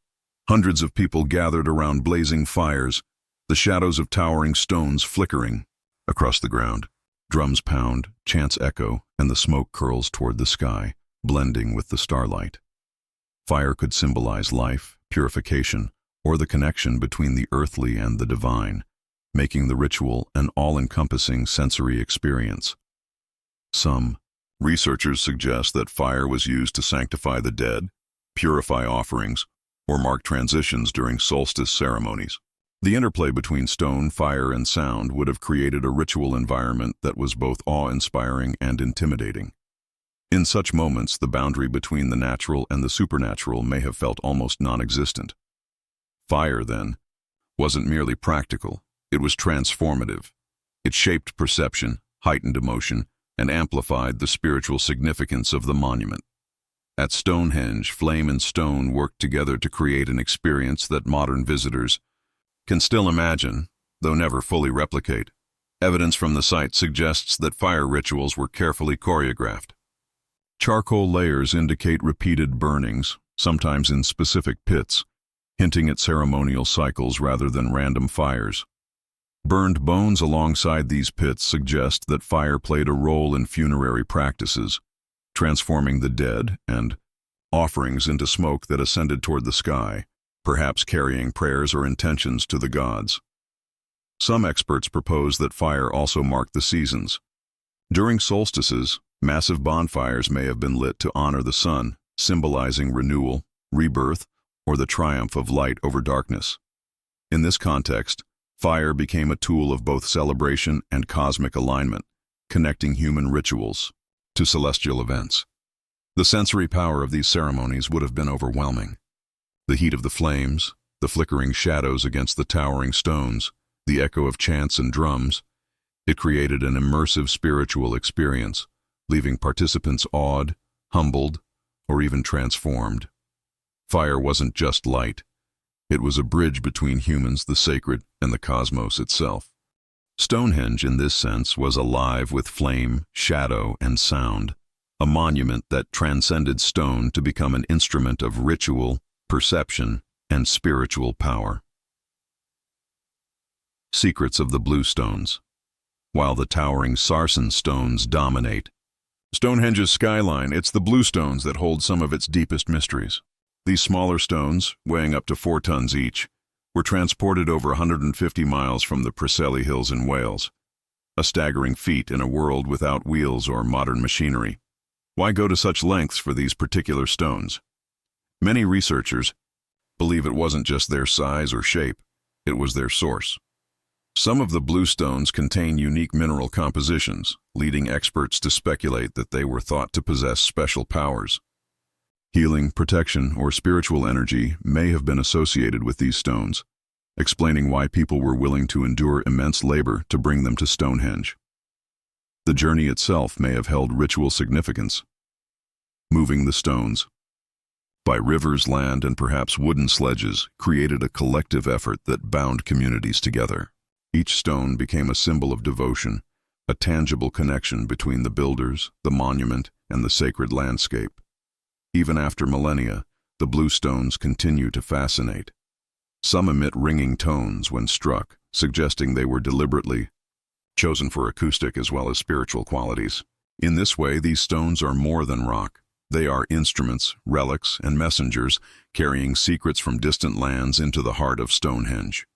hundreds of people gathered around blazing fires, the shadows of towering stones flickering. Across the ground, drums pound, chants echo, and the smoke curls toward the sky, blending with the starlight. Fire could symbolize life, purification, or the connection between the earthly and the divine, making the ritual an all-encompassing sensory experience. Some researchers suggest that fire was used to sanctify the dead, purify offerings, or mark transitions during solstice ceremonies. The interplay between stone, fire, and sound would have created a ritual environment that was both awe-inspiring and intimidating. In such moments, the boundary between the natural and the supernatural may have felt almost non-existent. Fire, then, wasn't merely practical, it was transformative. It shaped perception, heightened emotion, and amplified the spiritual significance of the monument. At Stonehenge, flame and stone worked together to create an experience that modern visitors can still imagine, though never fully replicate. Evidence from the site suggests that fire rituals were carefully choreographed. Charcoal layers indicate repeated burnings, sometimes in specific pits, hinting at ceremonial cycles rather than random fires. Burned bones alongside these pits suggest that fire played a role in funerary practices, transforming the dead and offerings into smoke that ascended toward the sky, perhaps carrying prayers or intentions to the gods. Some experts propose that fire also marked the seasons. During solstices, massive bonfires may have been lit to honor the sun, symbolizing renewal, rebirth, or the triumph of light over darkness. In this context, fire became a tool of both celebration and cosmic alignment, connecting human rituals to celestial events. The sensory power of these ceremonies would have been overwhelming. The heat of the flames, the flickering shadows against the towering stones, the echo of chants and drums, it created an immersive spiritual experience, leaving participants awed, humbled, or even transformed. Fire wasn't just light. It was a bridge between humans, the sacred, and the cosmos itself. Stonehenge, in this sense, was alive with flame, shadow, and sound, a monument that transcended stone to become an instrument of ritual, perception, and spiritual power. Secrets of the bluestones. While the towering sarsen stones dominate Stonehenge's skyline, it's the bluestones that hold some of its deepest mysteries. These smaller stones, weighing up to 4 tons each, were transported over 150 miles from the Preseli Hills in Wales, a staggering feat in a world without wheels or modern machinery. Why go to such lengths for these particular stones? Many researchers believe it wasn't just their size or shape, it was their source. Some of the bluestones contain unique mineral compositions, leading experts to speculate that they were thought to possess special powers. Healing, protection, or spiritual energy may have been associated with these stones. explaining why people were willing to endure immense labor to bring them to Stonehenge. The journey itself may have held ritual significance. Moving the stones by rivers, land, and perhaps wooden sledges created a collective effort that bound communities together. Each stone became a symbol of devotion, a tangible connection between the builders, the monument, and the sacred landscape. Even after millennia, the bluestones continue to fascinate. Some emit ringing tones when struck, suggesting they were deliberately chosen for acoustic as well as spiritual qualities. In this way, these stones are more than rock. They are instruments, relics, and messengers carrying secrets from distant lands into the heart of Stonehenge.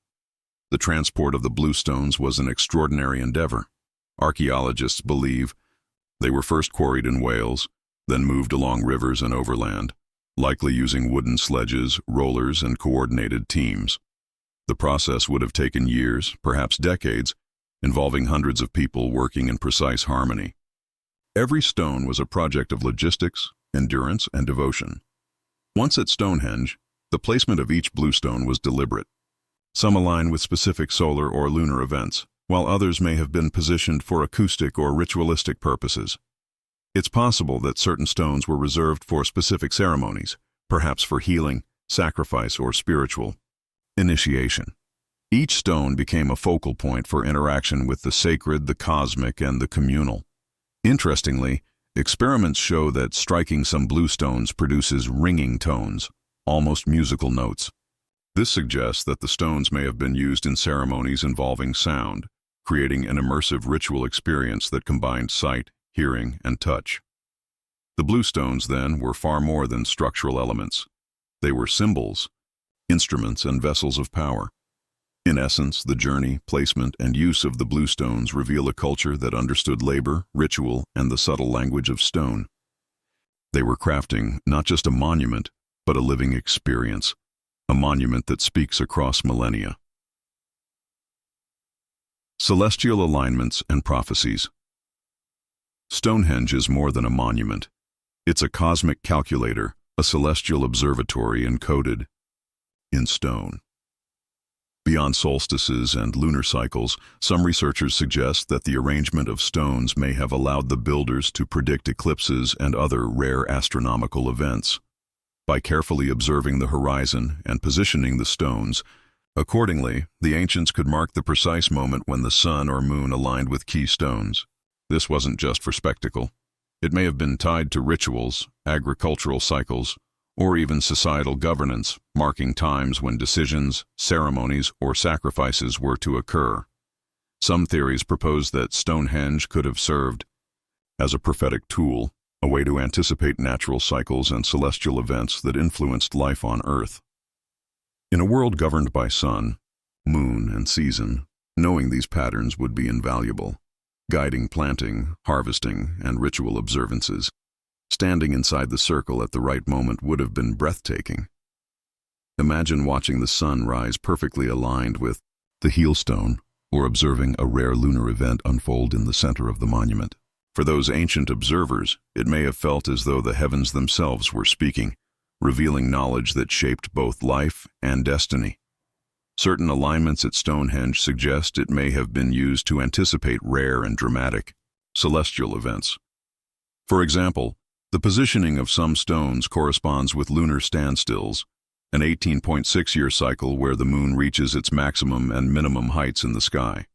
The transport of the bluestones was an extraordinary endeavor. Archaeologists believe they were first quarried in Wales, then moved along rivers and overland, likely using wooden sledges, rollers, and coordinated teams. The process would have taken years, perhaps decades, involving hundreds of people working in precise harmony. Every stone was a project of logistics, endurance, and devotion. Once at Stonehenge, the placement of each bluestone was deliberate. Some align with specific solar or lunar events, while others may have been positioned for acoustic or ritualistic purposes. It's possible that certain stones were reserved for specific ceremonies, perhaps for healing, sacrifice, or spiritual initiation. Each stone became a focal point for interaction with the sacred, the cosmic, and the communal. Interestingly, experiments show that striking some bluestones produces ringing tones, almost musical notes. This suggests that the stones may have been used in ceremonies involving sound, creating an immersive ritual experience that combined sight, hearing, and touch. The bluestones, then, were far more than structural elements. They were symbols, instruments, and vessels of power. In essence, the journey, placement, and use of the bluestones reveal a culture that understood labor, ritual, and the subtle language of stone. They were crafting not just a monument, but a living experience, a monument that speaks across millennia. Celestial alignments and prophecies. Stonehenge is more than a monument. It's a cosmic calculator, a celestial observatory encoded in stone. Beyond solstices and lunar cycles, some researchers suggest that the arrangement of stones may have allowed the builders to predict eclipses and other rare astronomical events. By carefully observing the horizon and positioning the stones, accordingly, the ancients could mark the precise moment when the sun or moon aligned with key stones. This wasn't just for spectacle. It may have been tied to rituals, agricultural cycles, or even societal governance, marking times when decisions, ceremonies, or sacrifices were to occur. Some theories propose that Stonehenge could have served as a prophetic tool, a way to anticipate natural cycles and celestial events that influenced life on Earth. In a world governed by sun, moon, and season, knowing these patterns would be invaluable, guiding planting, harvesting, and ritual observances. Standing inside the circle at the right moment would have been breathtaking. Imagine watching the sun rise perfectly aligned with the heelstone, or observing a rare lunar event unfold in the center of the monument. For those ancient observers, it may have felt as though the heavens themselves were speaking, revealing knowledge that shaped both life and destiny. Certain alignments at Stonehenge suggest it may have been used to anticipate rare and dramatic celestial events. For example, the positioning of some stones corresponds with lunar standstills, an 18.6-year cycle where the moon reaches its maximum and minimum heights in the sky.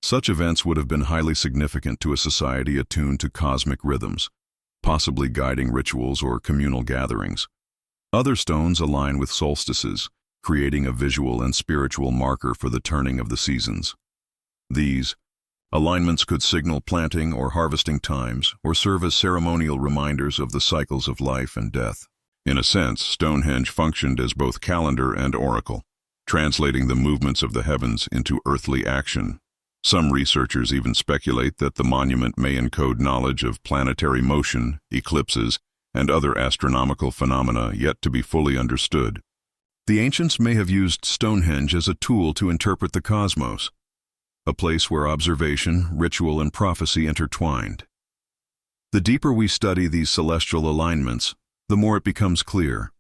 Such events would have been highly significant to a society attuned to cosmic rhythms, possibly guiding rituals or communal gatherings. Other stones align with solstices, creating a visual and spiritual marker for the turning of the seasons. These alignments could signal planting or harvesting times, or serve as ceremonial reminders of the cycles of life and death. In a sense, Stonehenge functioned as both calendar and oracle, translating the movements of the heavens into earthly action. Some researchers even speculate that the monument may encode knowledge of planetary motion, eclipses, and other astronomical phenomena yet to be fully understood. The ancients may have used Stonehenge as a tool to interpret the cosmos, a place where observation, ritual, and prophecy intertwined. The deeper we study these celestial alignments, the more it becomes clear.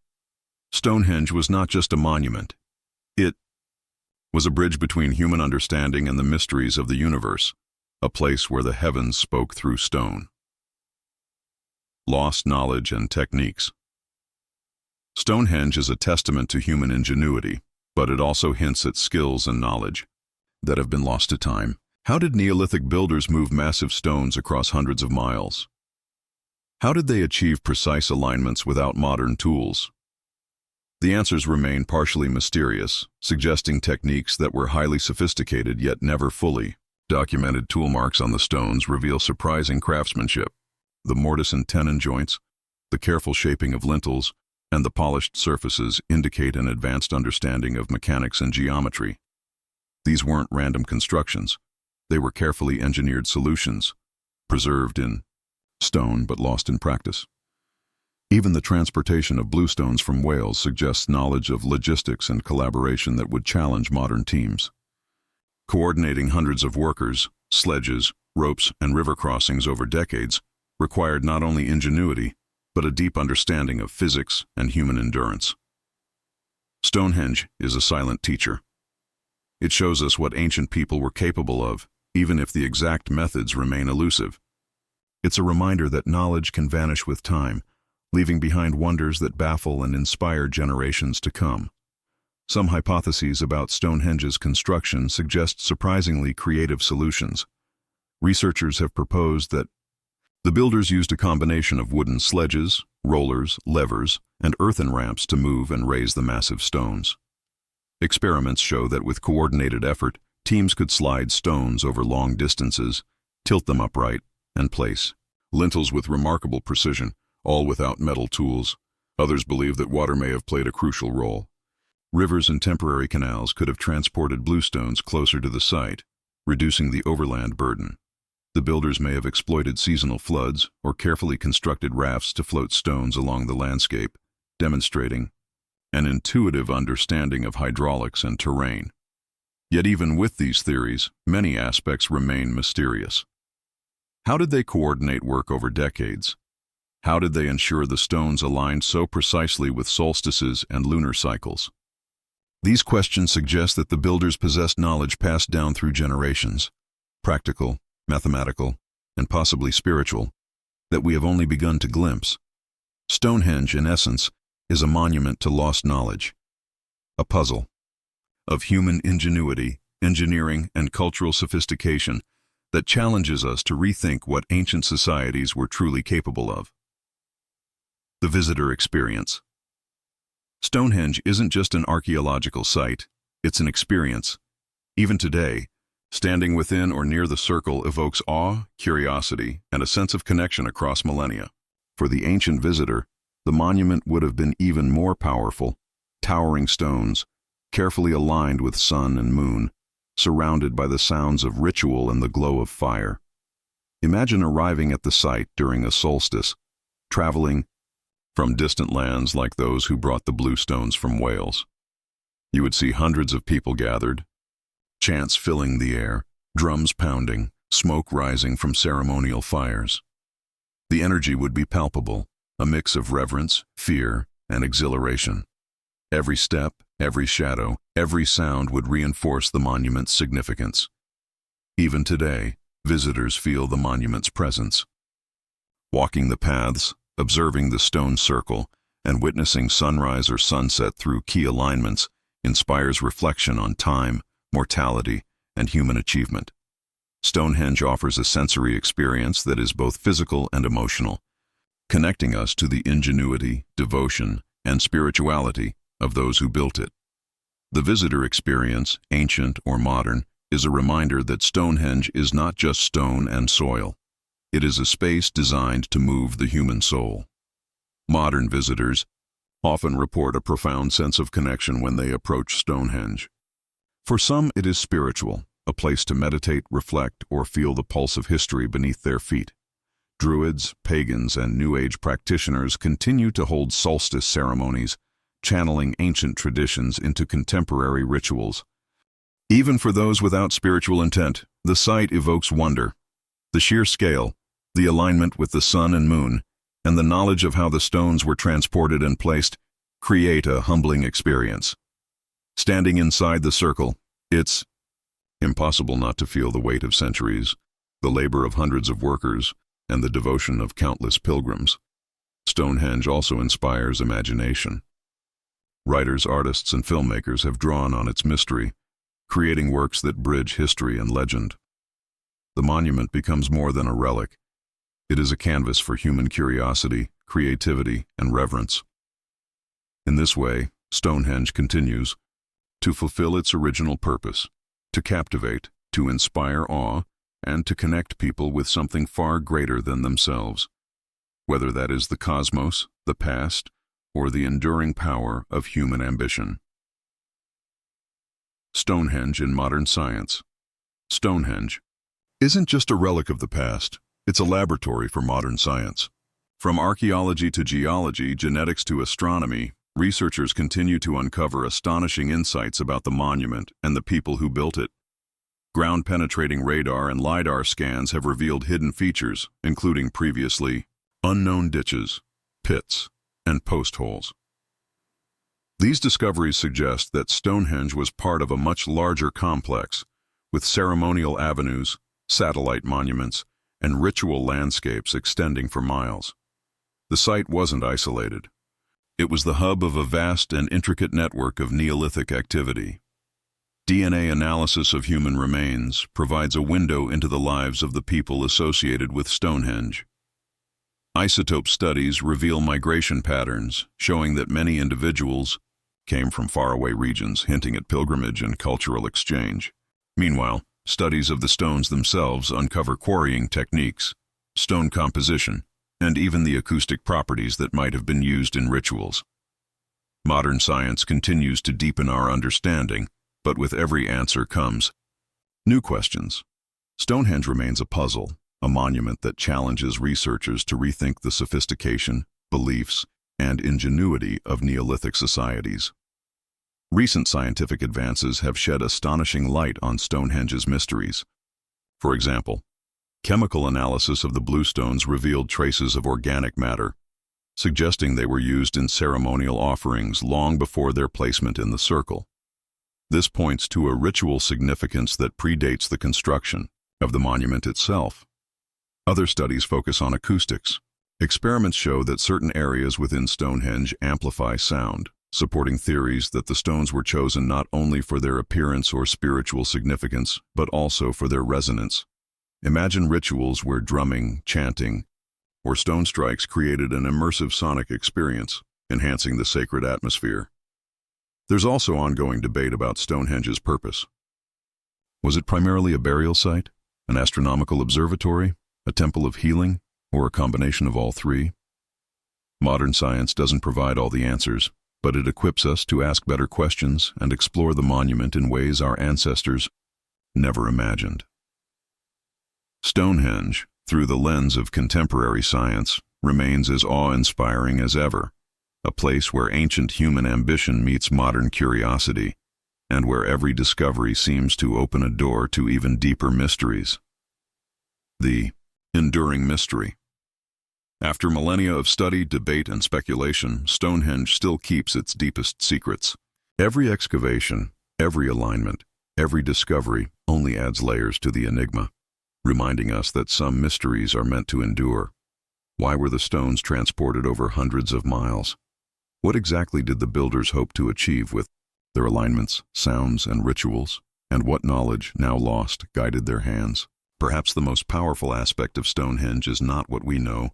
Stonehenge was not just a monument. It was a bridge between human understanding and the mysteries of the universe, a place where the heavens spoke through stone. Lost knowledge and techniques. Stonehenge is a testament to human ingenuity, but it also hints at skills and knowledge that have been lost to time. How did Neolithic builders move massive stones across hundreds of miles? How did they achieve precise alignments without modern tools? The answers remain partially mysterious, suggesting techniques that were highly sophisticated yet never fully documented. Tool marks on the stones reveal surprising craftsmanship. The mortise-and-tenon joints, the careful shaping of lintels, and the polished surfaces indicate an advanced understanding of mechanics and geometry. These weren't random constructions. They were carefully engineered solutions, preserved in stone but lost in practice. Even the transportation of bluestones from Wales suggests knowledge of logistics and collaboration that would challenge modern teams. Coordinating hundreds of workers, sledges, ropes, and river crossings over decades required not only ingenuity, but a deep understanding of physics and human endurance. Stonehenge is a silent teacher. It shows us what ancient people were capable of, even if the exact methods remain elusive. It's a reminder that knowledge can vanish with time, leaving behind wonders that baffle and inspire generations to come. Some hypotheses about Stonehenge's construction suggest surprisingly creative solutions. Researchers have proposed that the builders used a combination of wooden sledges, rollers, levers, and earthen ramps to move and raise the massive stones. Experiments show that with coordinated effort, teams could slide stones over long distances, tilt them upright, and place lintels with remarkable precision, all without metal tools. Others believe that water may have played a crucial role. Rivers and temporary canals could have transported bluestones closer to the site, reducing the overland burden. The builders may have exploited seasonal floods or carefully constructed rafts to float stones along the landscape, demonstrating an intuitive understanding of hydraulics and terrain. Yet even with these theories, many aspects remain mysterious. How did they coordinate work over decades? How did they ensure the stones aligned so precisely with solstices and lunar cycles? These questions suggest that the builders possessed knowledge passed down through generations, practical, mathematical, and possibly spiritual, that we have only begun to glimpse. Stonehenge, in essence, is a monument to lost knowledge, a puzzle of human ingenuity, engineering, and cultural sophistication that challenges us to rethink what ancient societies were truly capable of. The visitor experience. Stonehenge isn't just an archaeological site, it's an experience. Even today, standing within or near the circle evokes awe, curiosity, and a sense of connection across millennia. For the ancient visitor, the monument would have been even more powerful, towering stones, carefully aligned with sun and moon, surrounded by the sounds of ritual and the glow of fire. Imagine arriving at the site during a solstice, traveling from distant lands like those who brought the bluestones from Wales. You would see hundreds of people gathered, chants filling the air, drums pounding, smoke rising from ceremonial fires. The energy would be palpable, a mix of reverence, fear, and exhilaration. Every step, every shadow, every sound would reinforce the monument's significance. Even today, visitors feel the monument's presence. Walking the paths, observing the stone circle, and witnessing sunrise or sunset through key alignments inspires reflection on time, mortality, and human achievement. Stonehenge offers a sensory experience that is both physical and emotional, connecting us to the ingenuity, devotion, and spirituality of those who built it. The visitor experience, ancient or modern, is a reminder that Stonehenge is not just stone and soil. It is a space designed to move the human soul. Modern visitors often report a profound sense of connection when they approach Stonehenge. For some, it is spiritual, a place to meditate, reflect, or feel the pulse of history beneath their feet. Druids, pagans, and New Age practitioners continue to hold solstice ceremonies, channeling ancient traditions into contemporary rituals. Even for those without spiritual intent, the site evokes wonder. The sheer scale, the alignment with the sun and moon, and the knowledge of how the stones were transported and placed create a humbling experience. Standing inside the circle, It's impossible not to feel the weight of centuries, the labor of hundreds of workers, and the devotion of countless pilgrims. Stonehenge also inspires imagination. Writers, artists, and filmmakers have drawn on its mystery, creating works that bridge history and legend. The monument becomes more than a relic. It is a canvas for human curiosity, creativity, and reverence. In this way, Stonehenge continues to fulfill its original purpose, to captivate, to inspire awe, and to connect people with something far greater than themselves, whether that is the cosmos, the past, or the enduring power of human ambition. Stonehenge in modern science. Stonehenge isn't just a relic of the past, it's a laboratory for modern science. From archaeology to geology, genetics to astronomy, researchers continue to uncover astonishing insights about the monument and the people who built it. Ground-penetrating radar and LiDAR scans have revealed hidden features, including previously unknown ditches, pits, and post holes. These discoveries suggest that Stonehenge was part of a much larger complex, with ceremonial avenues, satellite monuments, and ritual landscapes extending for miles. The site wasn't isolated. It was the hub of a vast and intricate network of Neolithic activity. DNA analysis of human remains provides a window into the lives of the people associated with Stonehenge. Isotope studies reveal migration patterns, showing that many individuals came from faraway regions, hinting at pilgrimage and cultural exchange. Meanwhile, studies of the stones themselves uncover quarrying techniques, stone composition, and even the acoustic properties that might have been used in rituals. Modern science continues to deepen our understanding, but with every answer comes new questions. Stonehenge remains a puzzle, a monument that challenges researchers to rethink the sophistication, beliefs, and ingenuity of Neolithic societies. Recent scientific advances have shed astonishing light on Stonehenge's mysteries. For example, chemical analysis of the bluestones revealed traces of organic matter, suggesting they were used in ceremonial offerings long before their placement in the circle. This points to a ritual significance that predates the construction of the monument itself. Other studies focus on acoustics. Experiments show that certain areas within Stonehenge amplify sound, supporting theories that the stones were chosen not only for their appearance or spiritual significance, but also for their resonance. Imagine rituals where drumming, chanting, or stone strikes created an immersive sonic experience, enhancing the sacred atmosphere. There's also ongoing debate about Stonehenge's purpose. Was it primarily a burial site, an astronomical observatory, a temple of healing, or a combination of all three? Modern science doesn't provide all the answers, but it equips us to ask better questions and explore the monument in ways our ancestors never imagined. Stonehenge, through the lens of contemporary science, remains as awe-inspiring as ever, a place where ancient human ambition meets modern curiosity, and where every discovery seems to open a door to even deeper mysteries. The enduring mystery. After millennia of study, debate, and speculation, Stonehenge still keeps its deepest secrets. Every excavation, every alignment, every discovery only adds layers to the enigma, reminding us that some mysteries are meant to endure. Why were the stones transported over hundreds of miles? What exactly did the builders hope to achieve with their alignments, sounds, and rituals? And what knowledge, now lost, guided their hands? Perhaps the most powerful aspect of Stonehenge is not what we know,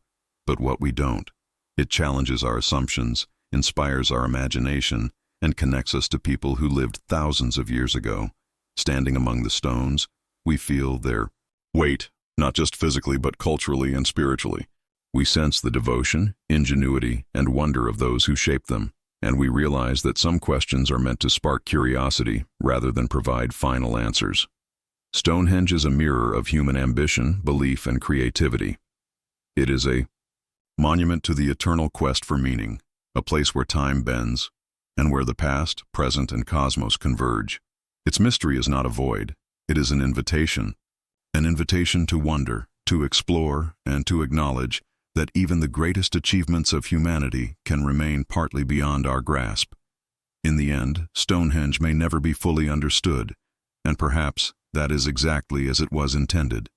but what we don't. It challenges our assumptions, inspires our imagination, and connects us to people who lived thousands of years ago. Standing among the stones, we feel their weight, not just physically but culturally and spiritually. We sense the devotion, ingenuity, and wonder of those who shaped them, and we realize that some questions are meant to spark curiosity rather than provide final answers. Stonehenge is a mirror of human ambition, belief, and creativity. It is a monument to the eternal quest for meaning, a place where time bends, and where the past, present, and cosmos converge. Its mystery is not a void, it is an invitation to wonder, to explore, and to acknowledge that even the greatest achievements of humanity can remain partly beyond our grasp. In the end, Stonehenge may never be fully understood, And perhaps that is exactly as it was intended.